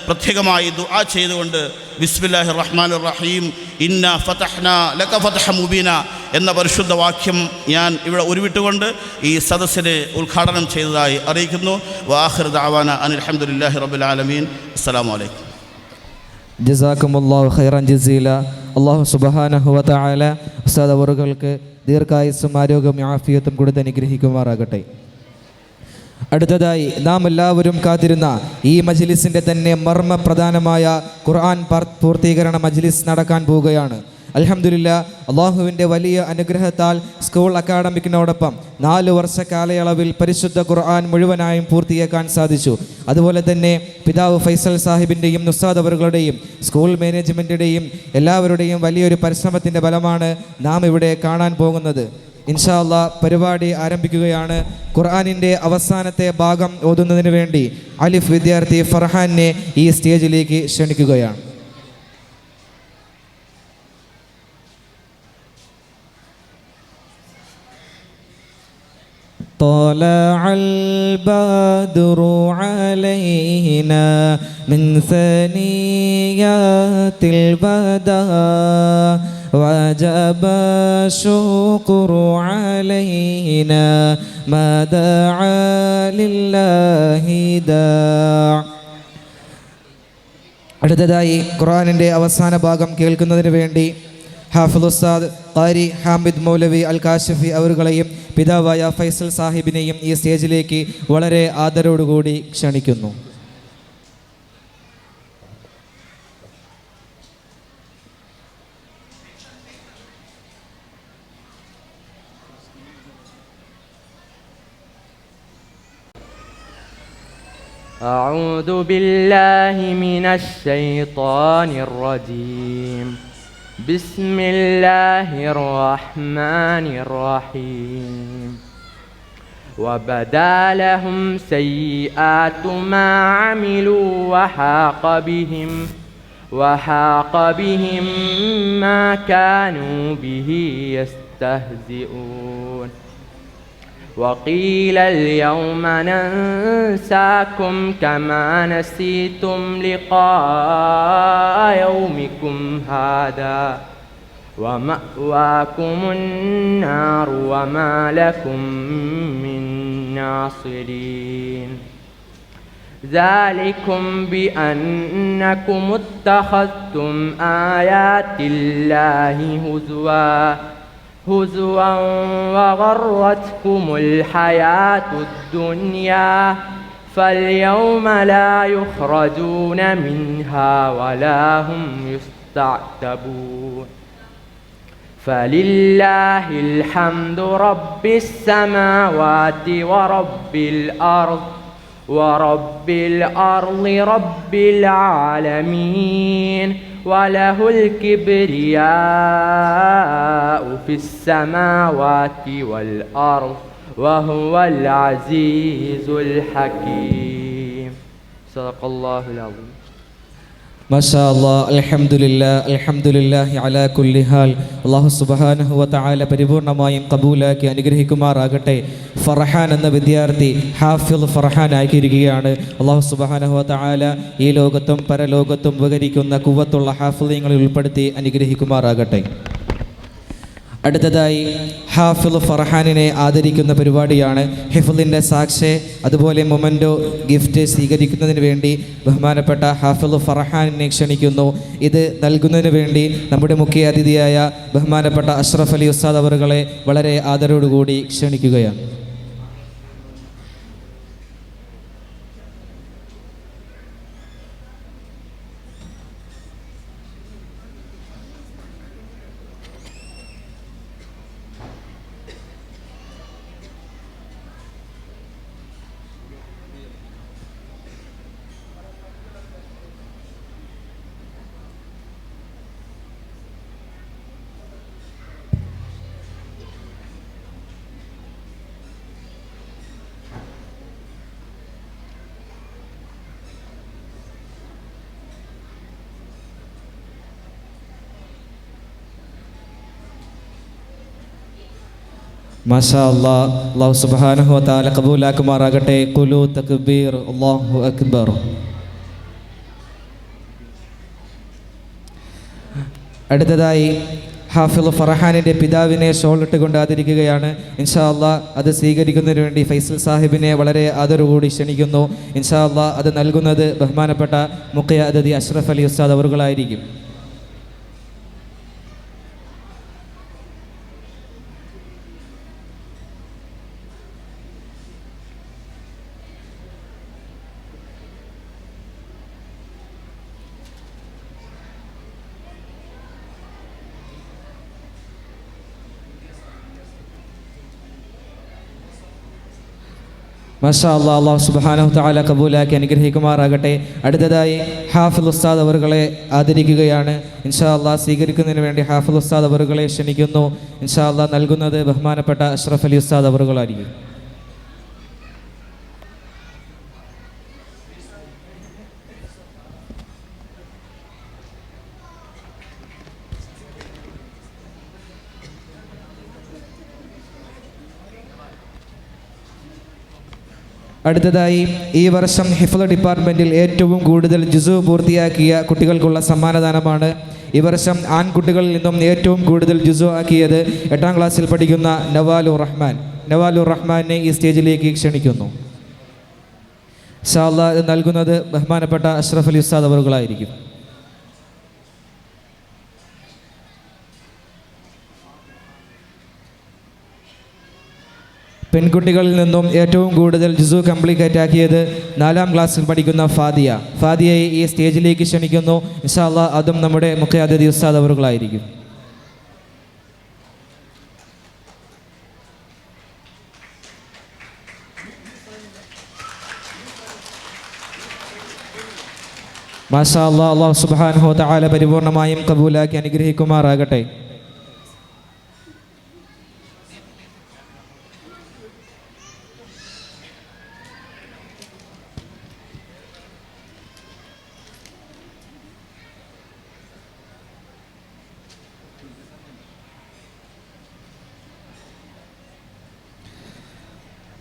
പ്രത്യേകമായി ദുആ ചെയ്തുകൊണ്ട് ബിസ്മില്ലാഹിർ റഹ്മാനിർ റഹീം ഇന്നാ ഫതഹ്നാ ലക ഫതഹൻ മുബീന എന്ന പരിശുദ്ധ വാക്യം ഞാൻ ഇവിടെ ഉരുവിട്ടുകൊണ്ട് ഈ സദസ്സിനെ ഉദ്ഘാടനം ചെയ്തതായി അറിയിക്കുന്നു. വആഖിറു ദഅവാന അനിൽ ഹംദുലില്ലാഹി റബ്ബിൽ ആലമീൻ. അസ്സലാമു അലൈക്കും. ജസാക്കുമുല്ലാഹു ഖൈറൻ ജസീല. അല്ലാഹു സുബ്ഹാനഹു വ തആല ഉസ്താദ് അവറുകൾക്ക് ദീർഘായുസ്സും ആരോഗ്യവും ആഫിയത്തും കൊടുത്ത് അനുഗ്രഹിക്കുമാറാകട്ടെ. അടുത്തതായി നാം എല്ലാവരും കാത്തിരുന്ന ഈ മജ്ലിസിൻ്റെ തന്നെ മർമ്മപ്രധാനമായ ഖുർആൻ പൂർത്തീകരണ മജ്ലിസ് നടക്കാൻ പോവുകയാണ്. അൽഹംദുലില്ലാഹ്, അള്ളാഹുവിൻ്റെ വലിയ അനുഗ്രഹത്താൽ സ്കൂൾ അക്കാഡമിക്കിനോടൊപ്പം 4 വർഷ കാലയളവിൽ പരിശുദ്ധ ഖുർആൻ മുഴുവനായും പൂർത്തിയാക്കാൻ സാധിച്ചു. അതുപോലെ തന്നെ പിതാവ് ഫൈസൽ സാഹിബിൻ്റെയും ഉസ്താദ് അവറുകളുടെയും സ്കൂൾ മാനേജ്മെൻറ്റിൻ്റെയും എല്ലാവരുടെയും വലിയൊരു പരിശ്രമത്തിൻ്റെ ഫലമാണ് നാം ഇവിടെ കാണാൻ പോകുന്നത്. ഇൻഷാ അല്ലാഹ് പരിപാടി ആരംഭിക്കുകയാണ്. ഖുർആനിൻ്റെ അവസാനത്തെ ഭാഗം ഓതുന്നതിന് വേണ്ടി അലിഫ് വിദ്യാർത്ഥി ഫർഹാനെ ഈ സ്റ്റേജിലേക്ക് ക്ഷണിക്കുകയാണ്. طلع البدر علينا من ثنيات البدر وجب الشكر علينا ما دعا لله داع. അടുത്തതായി ഖുർആനിൻ്റെ അവസാന ഭാഗം കേൾക്കുന്നതിന് വേണ്ടി ഹാഫിദ് ഉസ്താദ് ഖാരി ഹാമിദ് മൗലവി അൽ കാശിഫി അവരുകളെയും പിതാവായ ഫൈസൽ സാഹിബിനെയും ഈ സ്റ്റേജിലേക്ക് വളരെ ആദരവോടുകൂടി ക്ഷണിക്കുന്നു. أعوذ بالله من الشيطان الرجيم. بسم الله الرحمن الرحيم. وبدا لهم سيئات ما عملوا وحاق بهم ما كانوا به يستهزئون. وقيل اليوم ننساكم كما نسيتم لقاء يومكم هذا ومأواكم النار وما لكم من ناصرين. ذلكم بأنكم اتخذتم آيات الله هزوا وغرتكم الحياة الدنيا فاليوم لا يخرجون منها ولا هم يستعتبون. فلله الحمد رب السماوات ورب الأرض رب العالمين. وله الكبرياء في السماوات والأرض وهو العزيز الحكيم. صدق الله العظيم. മാഷാ അല്ലാഹ്, അൽഹംദുലില്ലാഹി അലാ കുല്ലി ഹാൽ. അല്ലാഹു സുബ്ഹാനഹു വ തആല പരിപൂർണമായും കബൂലാക്കി അനുഗ്രഹിക്കുമാറാകട്ടെ. ഫർഹാൻ എന്ന വിദ്യാർത്ഥി ഹാഫിദ് ഫർഹാൻ ആക്കിയിരിക്കുകയാണ്. അല്ലാഹു സുബ്ഹാനഹു വ തആല ഈ ലോകത്തും പരലോകത്തും ഉപകരിക്കുന്ന ഖുവ്വത്തുള്ള ഹാഫിളീങ്ങളിൽ ഉൾപ്പെടുത്തി അനുഗ്രഹിക്കുമാറാകട്ടെ. അടുത്തതായി ഹാഫിദ് ഫർഹാനിനെ ആദരിക്കുന്ന പരിപാടിയാണ്. ഹിഫ്ളിൻ്റെ സാക്ഷി അതുപോലെ മൊമൻറ്റോ ഗിഫ്റ്റ് സ്വീകരിക്കുന്നതിന് വേണ്ടി ബഹുമാനപ്പെട്ട ഹാഫിദ് ഫർഹാനിനെ ക്ഷണിക്കുന്നു. ഇത് നൽകുന്നതിന് വേണ്ടി നമ്മുടെ മുഖ്യ അതിഥിയായ ബഹുമാനപ്പെട്ട അഷ്റഫ് അലി ഉസ്താദ് അവറുകളെ വളരെ ആദരവോടുകൂടി ക്ഷണിക്കുകയാണ്. മാഷാ അല്ലാഹ്, അല്ലാഹു സുബ്ഹാനഹു വ തആല കബൂലാക്കുമാറാകട്ടെ. ഖുലൂ തക്ബീർ, അല്ലാഹു അക്ബർ. അടുത്തതായി ഹാഫിള് ഫർഹാനിൻ്റെ പിതാവിനെ ഷോൾ ഇട്ടുകൊണ്ട് ആദരിക്കുകയാണ്. ഇൻഷാ അള്ളാ അത് സ്വീകരിക്കുന്നതിന് വേണ്ടി ഫൈസൽ സാഹിബിനെ വളരെ ആദരവോടുകൂടി ക്ഷണിക്കുന്നു. ഇൻഷാ അള്ളാ അത് നൽകുന്നത് ബഹുമാനപ്പെട്ട മുഖ്യ അതിഥി അഷ്റഫ് അലി ഉസ്താദ് അവറുകളായിരിക്കും. മാഷാ അല്ലാഹ്, അല്ലാഹു സുബ്ഹാനഹു തആല കബൂലാക്കി അനുഗ്രഹിക്കുമാറാകട്ടെ. അടുത്തതായി ഹാഫിൾ ഉസ്താദ് അവറുകളെ ആദരിക്കുകയാണ്. ഇൻഷാ അല്ലാഹ് സ്വീകരിക്കുന്നതിന് വേണ്ടി ഹാഫിൾ ഉസ്താദ് അവറുകളെ ക്ഷണിക്കുന്നു. ഇൻഷാ അല്ലാഹ് നൽകുന്നത് ബഹുമാനപ്പെട്ട അഷ്റഫ് അലി ഉസ്താദ് അവറുകളായിരിക്കും. അടുത്തതായി ഈ വർഷം ഹിഫ്ള് ഡിപ്പാർട്ട്മെൻറ്റിൽ ഏറ്റവും കൂടുതൽ ജുസു പൂർത്തിയാക്കിയ കുട്ടികൾക്കുള്ള സമ്മാനദാനമാണ്. ഈ വർഷം ആൺകുട്ടികളിൽ നിന്നും ഏറ്റവും കൂടുതൽ ജുസു ആക്കിയത് 8ാം ക്ലാസ്സിൽ പഠിക്കുന്ന നവാലുർ റഹ്മാനെ ഈ സ്റ്റേജിലേക്ക് ക്ഷണിക്കുന്നു. ഇൻഷാ അല്ലാഹ് ഇത് നൽകുന്നത് ബഹുമാനപ്പെട്ട അഷ്റഫ് അലി ഉസ്താദ് അവറുകളായിരിക്കും. പെൺകുട്ടികളിൽ നിന്നും ഏറ്റവും കൂടുതൽ ജുസു കംപ്ലീറ്റ് ആക്കിയത് 4ാം ക്ലാസ്സിൽ പഠിക്കുന്ന ഫാദിയയെ ഈ സ്റ്റേജിലേക്ക് ക്ഷണിക്കുന്നു. ഇൻഷാ അല്ലാഹ് അതും നമ്മുടെ മുഖ്യ അതിഥി ഉസ്താദ് അവറുകളായിരിക്കും. മാഷാ അല്ലാഹ്, അല്ലാഹു സുബ്ഹാനഹു വ തആല പരിപൂർണമായും കബൂലാക്കി അനുഗ്രഹിക്കുമാറാകട്ടെ.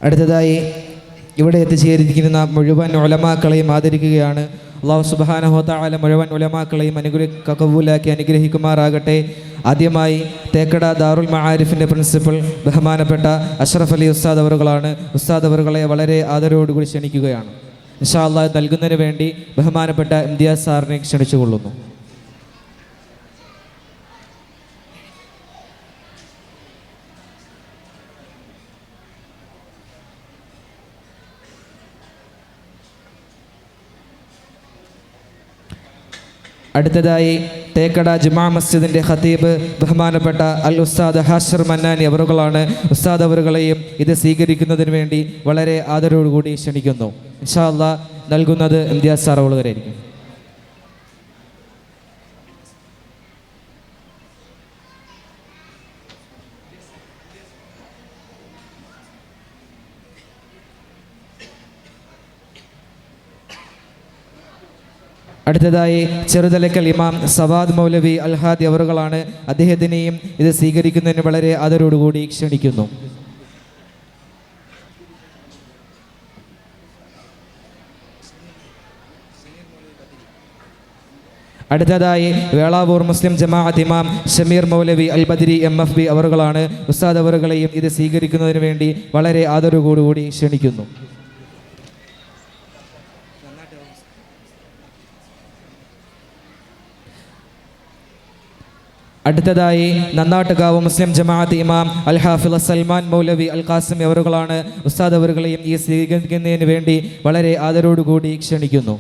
അടുത്തതായി ഇവിടെ എത്തിച്ചേരിയിരിക്കുന്ന മുഴുവൻ ഉലമാക്കളെയും ആദരിക്കുകയാണ്. അല്ലാഹു സുബ്ഹാനഹു വ തആല മുഴുവൻ ഉലമാക്കളെയും കബൂലാക്കി അനുഗ്രഹിക്കുമാറാകട്ടെ. ആദ്യമായി തേക്കട ദാറുൽ മആരിഫിൻ്റെ പ്രിൻസിപ്പൽ ബഹുമാനപ്പെട്ട അഷ്റഫ് അലി ഉസ്താദ് അവറുകളാണ്. ഉസ്താദ് അവറുകളെ വളരെ ആദരവോടുകൂടി ക്ഷണിക്കുകയാണ്. ഇൻഷാ അല്ലാഹ് നൽകുന്നതിന് വേണ്ടി ബഹുമാനപ്പെട്ട ഇംതിയാസ് സാറിനെ ക്ഷണിച്ചുകൊള്ളുന്നു. അടുത്തതായി തേക്കട ജുമാ മസ്ജിദിൻ്റെ ഖതീബ് ബഹുമാനപ്പെട്ട അൽ ഉസ്താദ് ഹാഷിർ മന്നാനി അവറുകളാണ്. ഉസ്താദ് അവറുകളെയും ഇത് സ്വീകരിക്കുന്നതിന് വേണ്ടി വളരെ ആദരവോടുകൂടി ക്ഷണിക്കുന്നു. ഇൻഷാ അല്ലാഹ് നൽകുന്നത് ഇംതിയാസ് സാർ അവറുകളായിരിക്കും. അടുത്തതായി ചെറുതലക്കൽ ഇമാം സവാദ് മൗലവി അൽഹാദി അവറുകളാണ്. അദ്ദേഹത്തിനെയും ഇത് സ്വീകരിക്കുന്നതിന് വളരെ ആദരവോടുകൂടി ക്ഷണിക്കുന്നു. അടുത്തതായി വേളാവൂർ മുസ്ലിം ജമാഅത്ത് ഇമാം ഷമീർ മൗലവി അൽ ബദരി MFB അവറുകളാണ്. ഉസ്താദ് അവറുകളെയും ഇത് സ്വീകരിക്കുന്നതിന് വേണ്ടി വളരെ ആദരവോടുകൂടി ക്ഷണിക്കുന്നു. അടുത്തതായി നന്നാട്ടുകാവ് മുസ്ലിം ജമാഅത്ത് ഇമാം അൽ ഹാഫിള് സൽമാൻ മൗലവി അൽ ഖാസിമി അവറുകളാണ്. ഉസ്താദ് അവറുകളെയും ഈ സ്വീകരിക്കുന്നതിന് വേണ്ടി വളരെ ആദരവോടുകൂടി ക്ഷണിക്കുന്നു.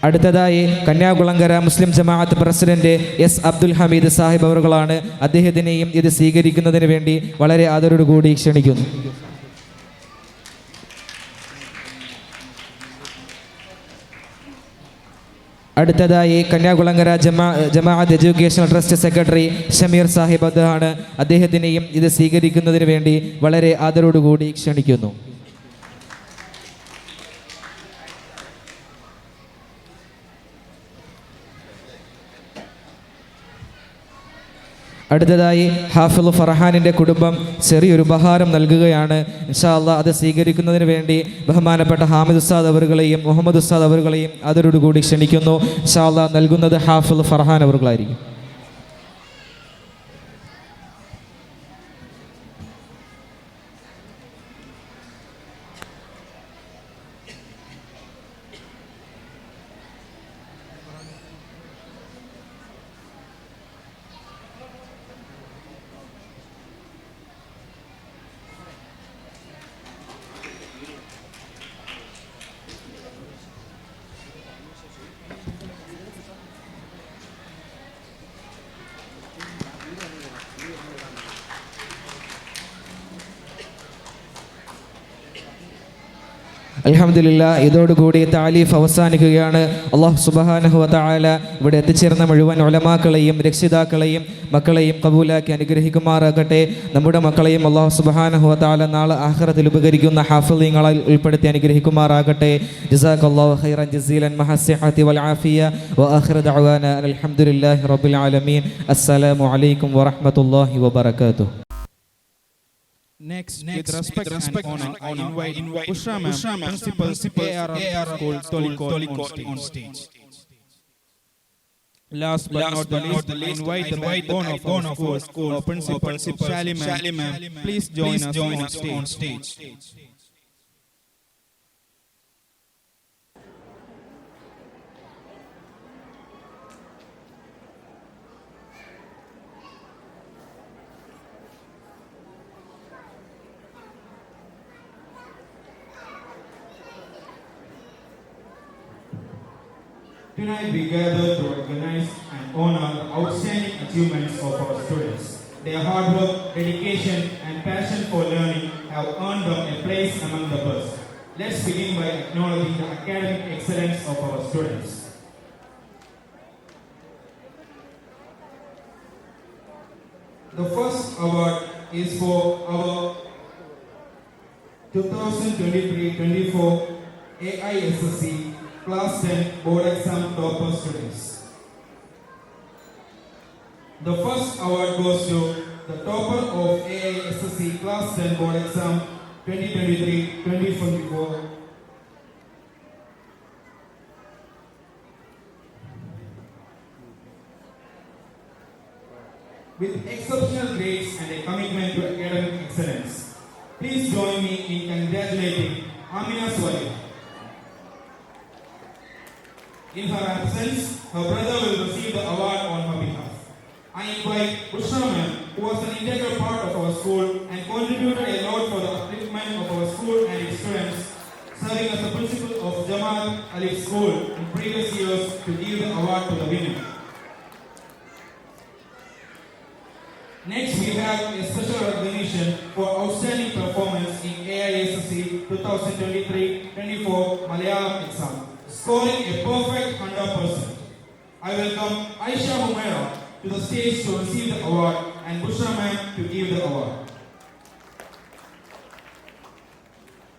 അടുത്തതായി Kanyakulangara Muslim Jamaat president S Abdul Hameed Sahib അവറുകളാണ്. അദ്ദേഹത്തിനെയും ഇത് സ്വീകരിക്കുന്നതിന് വേണ്ടി വളരെ ആദരവോടുകൂടി ക്ഷണിക്കുന്നു. അടുത്തതായി Kanyakulangara Jamaat educational trust secretary Shameer Sahib ആണ്. അദ്ദേഹത്തിനെയും ഇത് സ്വീകരിക്കുന്നതിന് വേണ്ടി വളരെ ആദരവോടുകൂടി ക്ഷണിക്കുന്നു. അടുത്തതായി ഹാഫിള് ഫർഹാനിൻ്റെ കുടുംബം ചെറിയൊരു ഉപഹാരം നൽകുകയാണ്. ഇൻഷാ അല്ലാഹ് അത് സ്വീകരിക്കുന്നതിന് വേണ്ടി ബഹുമാനപ്പെട്ട ഹാമിദ് ഉസ്താദ് അവറുകളെയും മുഹമ്മദ് ഉസ്താദ് അവറുകളെയും അതോടുകൂടി ക്ഷണിക്കുന്നു. ഇൻഷാ അല്ലാഹ് നൽകുന്നത് ഹാഫിള് ഫർഹാൻ അവറുകളായിരിക്കും. അൽഹംദുലില്ലാഹ്, ഇതോടുകൂടി താലീഫ് അവസാനിക്കുകയാണ്. അല്ലാഹു സുബ്ഹാനഹു വ തആല ഇവിടെ എത്തിച്ചേർന്ന മുഴുവൻ ഉലമാക്കളെയും രക്ഷിതാക്കളെയും മക്കളെയും കബൂലാക്കി അനുഗ്രഹിക്കുമാറാകട്ടെ. നമ്മുടെ മക്കളെയും അല്ലാഹു സുബ്ഹാനഹു വ തആല നാളെ ആഖിറത്തിൽ ഉപകരിക്കുന്ന ഹാഫിളീങ്ങളിൽ ഉൾപ്പെടുത്തി അനുഗ്രഹിക്കുമാറാകട്ടെ. ജസാക്കല്ലാഹു ഖൈറൻ ജസീലൻ മഹസ്സിഹത്തി വൽ ആഫിയ വ ആഖിറു ദഅവാനാ അൽഹംദുലില്ലാഹി റബ്ബിൽ ആലമീൻ. അസ്സലാമു അലൈക്കും വറഹ്മത്തുള്ളാഹി വബറകാതുഹു. Next, with respect and honor, I invite Bushra Ma'am, Principal ARR School, Toliko on stage. Last but not the least, I invite the backbone of our school, Principal Shali Ma'am. Please join us on stage. Tonight we gather to recognize and honor the outstanding achievements of our students. Their hard work, dedication and passion for learning have earned them a place among the best. Let's begin by acknowledging the academic excellence of our students. The first award is for our 2023-24 AISSC Class 10 Board Exam Topper Students. The first award goes to the topper of AISSC Class 10 Board Exam 2023-2024. With exceptional grades and a commitment to academic excellence. Please join me in congratulating Amina Swali. In her absence, her brother will receive the award on her behalf. I invite Bushra Ma'am, who was an integral part of our school and contributed a lot for the upliftment of our school and its students, serving as the principal of Jamal Alif School in previous years, to give the award to the winner. Next, we have a special recognition for outstanding performance in AISSC 2023-24 Malayalam exam, scoring a perfect 100%. I welcome Aisha Humaira to the stage to receive the award and Bushra Ma'am to give the award.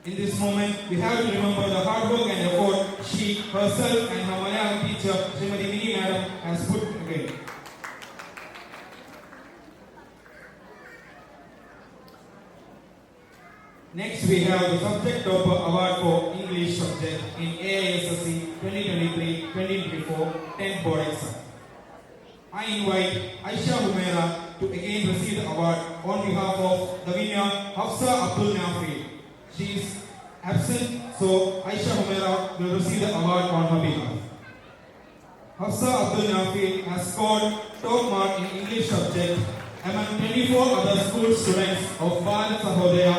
In this moment, we have to remember the hard work and effort she herself and her Malayalam teacher, Srimati Mini Madam, has put together. Next, we have the Subject Topper Award for English subject in AISSC 2023-2024 10th Board Exam. I invite Aisha Humaira to again receive the award on behalf of the winner, Hafsa Abdul Nafi. She is absent, so Aisha Humaira will receive the award on her behalf. Hafsa Abdul Nafi has scored top mark in English subject among 24 other school students of Bharat Sahodaya.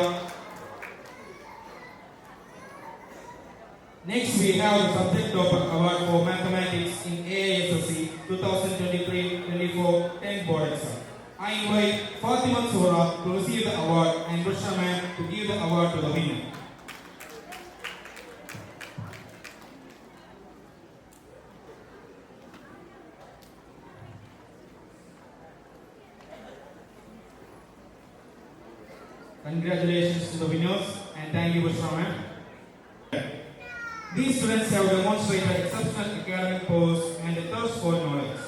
Next, we have the Subject Topper Award for Mathematics in AISSC 2023-24 10th Board Exam. I invite Fatima Sora to receive the award and Bushra Ma'am to give the award to the winner. Congratulations to the winners and thank you, Bushra Ma'am. These students have demonstrated exceptional academic prowess and a thirst for knowledge.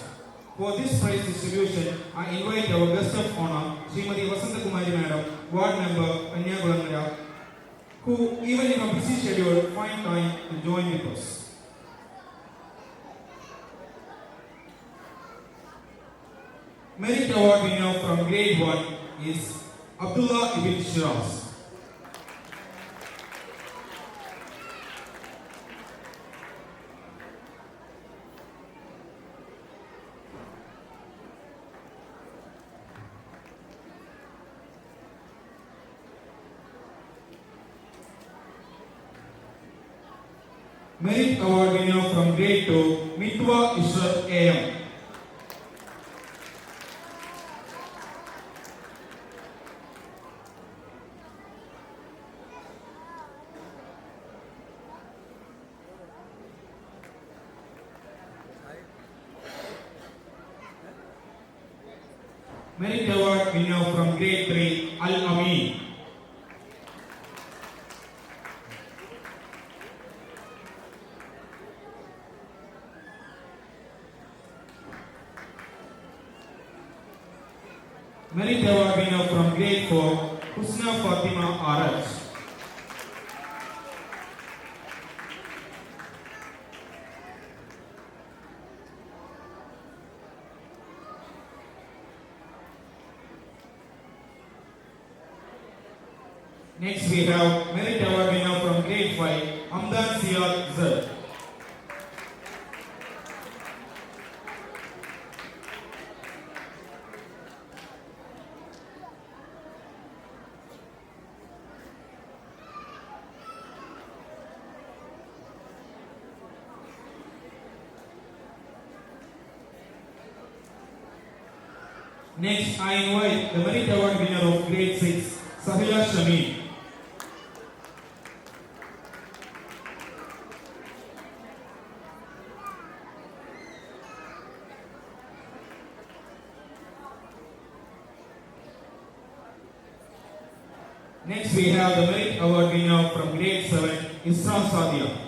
For this prize distribution, I invite our our guest of honor, Srimati Vasanta Kumari Madam, Ward Member, Kanyakulamaya, who even in a busy schedule find time to join with us. Merit Award winner from Grade 1 is Abdullah Ibn Shiraz. Merit Award winner from Grade 2, Mitwa Ishrat AM. Merit Award winner from Grade 3, Al Amin. Merit Award winner from Grade 4, Husna Fatima Araj. Next we have Merit Award winner from Grade 5, Amdan Siyad Z. Next, I invite the Merit Award winner of Grade 6, Sahila Shameen. Next, we have the Merit Award winner from Grade 7, Isra Sadia.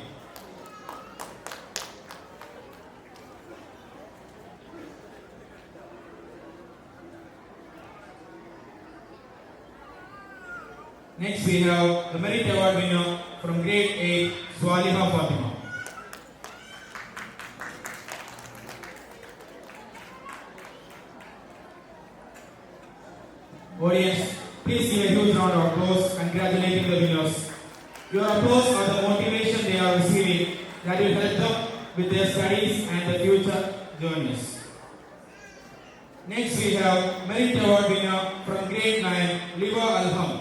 Next we have the Merit Award winner from Grade 8, Swaliha Fatima. Audience, please give a huge round of applause congratulating the winners. Your applause are the motivation they are receiving that will help them with their studies and the future journeys. Next we have Merit Award winner from Grade 9, Liva Alham.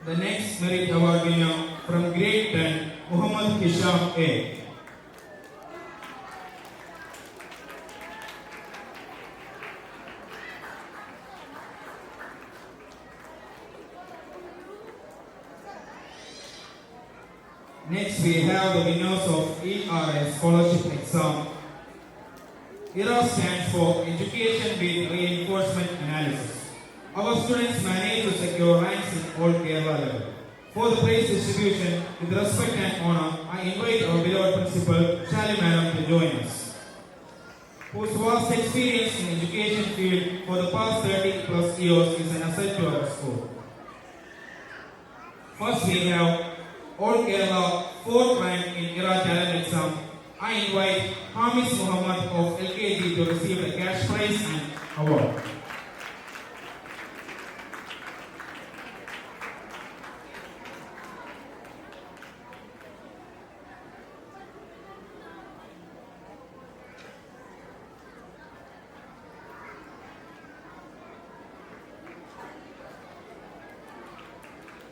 The next Merit Award winner from Grade 10, Muhammad Hisham A. Next we have the winners of ERA scholarship exam. ERA stands for Education with Reinforcement Analysis. Our students managed to secure ranks in all Kerala level. For the praise distribution, with respect and honor, I invite our beloved principal, Shali Madam, to join us, whose vast experience in education field for the past 30 plus years is an asset to our school. First we have All Kerala 4th rank in ERA talent exam. I invite Hamis Muhammad of LKG to receive the cash prize and award.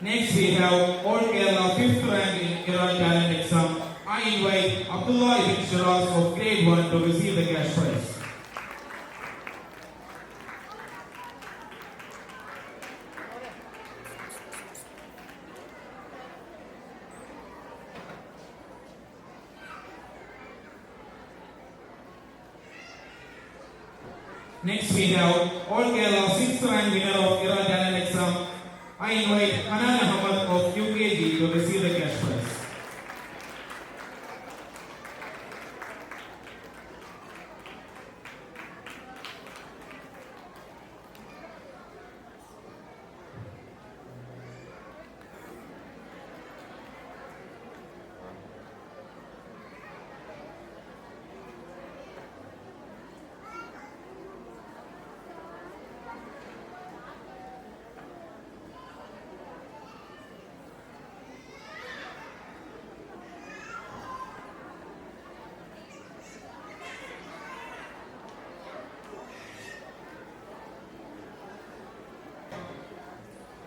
Next we have All Kerala 5th rank in ERA talent exam. I invite Abdullah Ibn Shiraz of Grade 1 to receive the cash prize. Next we have All Kerala 6th rank winner of Era Talent Exam. I invite Hanan Ahmad of UKG to receive the cash prize.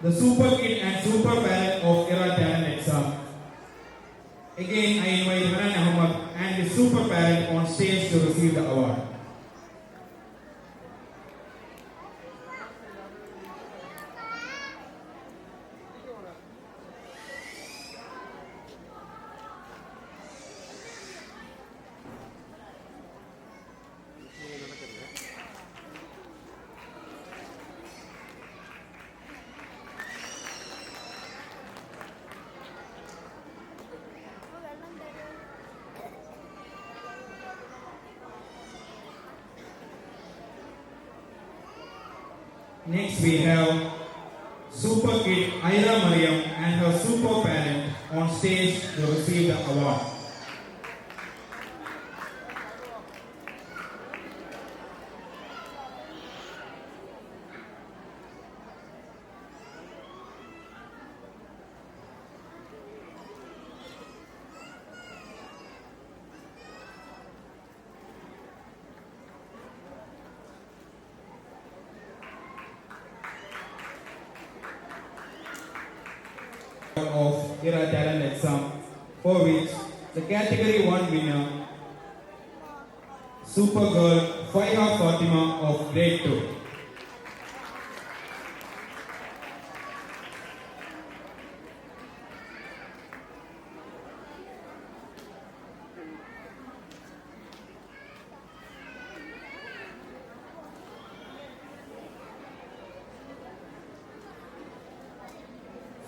The Super Kid and Super Parent of Era Talent Exam. Again, I invite Hanan Ahmad and the Super Parent on stage to receive the award. Next we have Super Kid Ira Mariam and her Super Parent on stage to receive the award. Of Era Talent Exam, for which the category 1 winner, Supergirl Faiha Fatima of grade 2.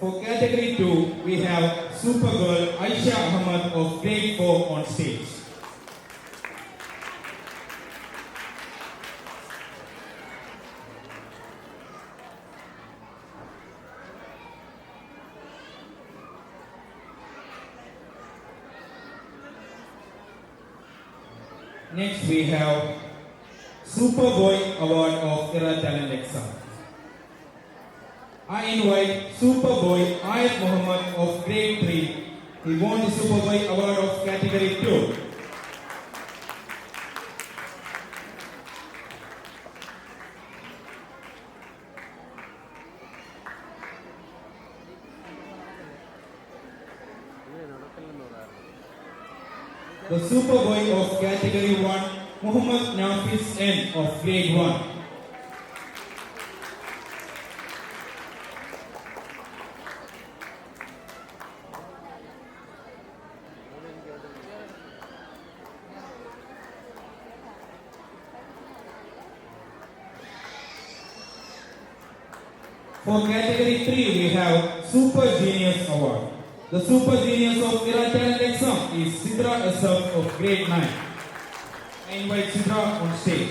For category 2, we have Supergirl Aisha Ahmad of grade 4 on stage. Next we have Superboy Award of Era Talent Exam. I invite Superboy Ayat Muhammad of grade 3. He won the Superboy Award of category 2. The Superboy of category 1, Muhammad Nafis N of grade 1. For category 3, we have Super Genius Award. The Super Genius of Era Talent Exam is Sidra Asaf of grade 9. I invite Sidra on stage.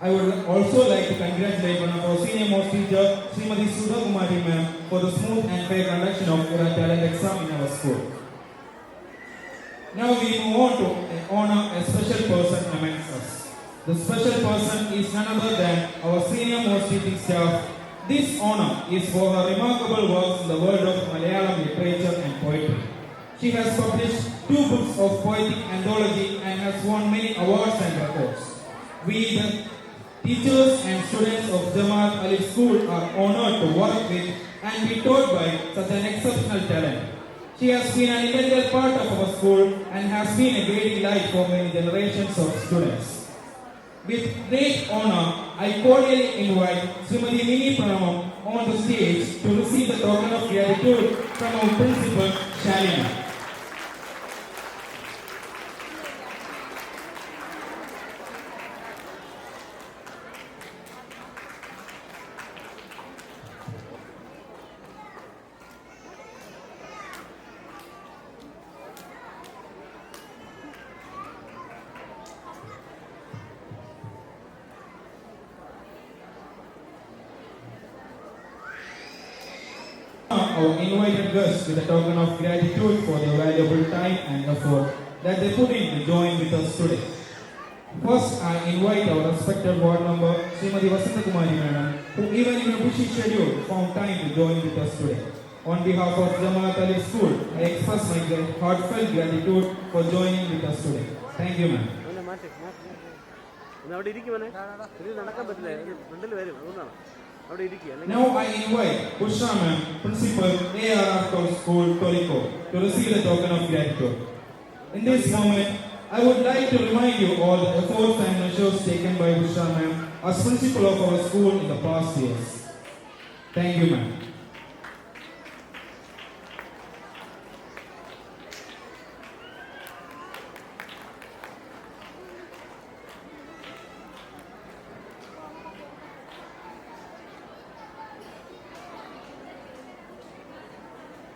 I would also like to congratulate one of our senior most teacher, Srimati Sudha Kumari ma'am, for the smooth and fair conduction of Era Talent Exam in our school. Now we move on to honor a special person amongst us. The special person is none other than our senior most teaching staff. This honor is for her remarkable works in the world of Malayalam literature and poetry. She has published 2 books of poetic anthology and has won many awards and records. We, the teachers and students of Jamaat Alif School, are honored to work with and be taught by such an exceptional talent. She has been an integral part of our school and has been a guiding light for many generations of students. With great honor, I cordially invite Srimati Nini Pranam on the stage to receive the token of gratitude from our principal, Shalina. Our invited guests with a token of gratitude for their valuable time and effort that they put in to join with us today. First, I invite our respected ward member, Srimati Vasanta Kumari Madam, who even in a busy schedule found time to join with us today. On behalf of Jamaat Ali School, I express my heartfelt gratitude for joining with us today. Thank you, ma'am. Now I invite Bushra ma'am, Principal ARR School, Toriko, to receive the token of gratitude. In this moment, I would like to remind you all the efforts and measures taken by Bushra ma'am as principal of our school in the past years. Thank you, ma'am.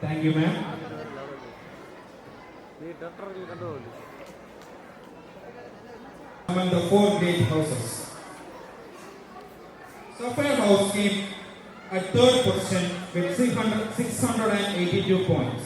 Thank you, ma'am. Among the 4 great houses, Sapphire House came at 3rd position with 682 points.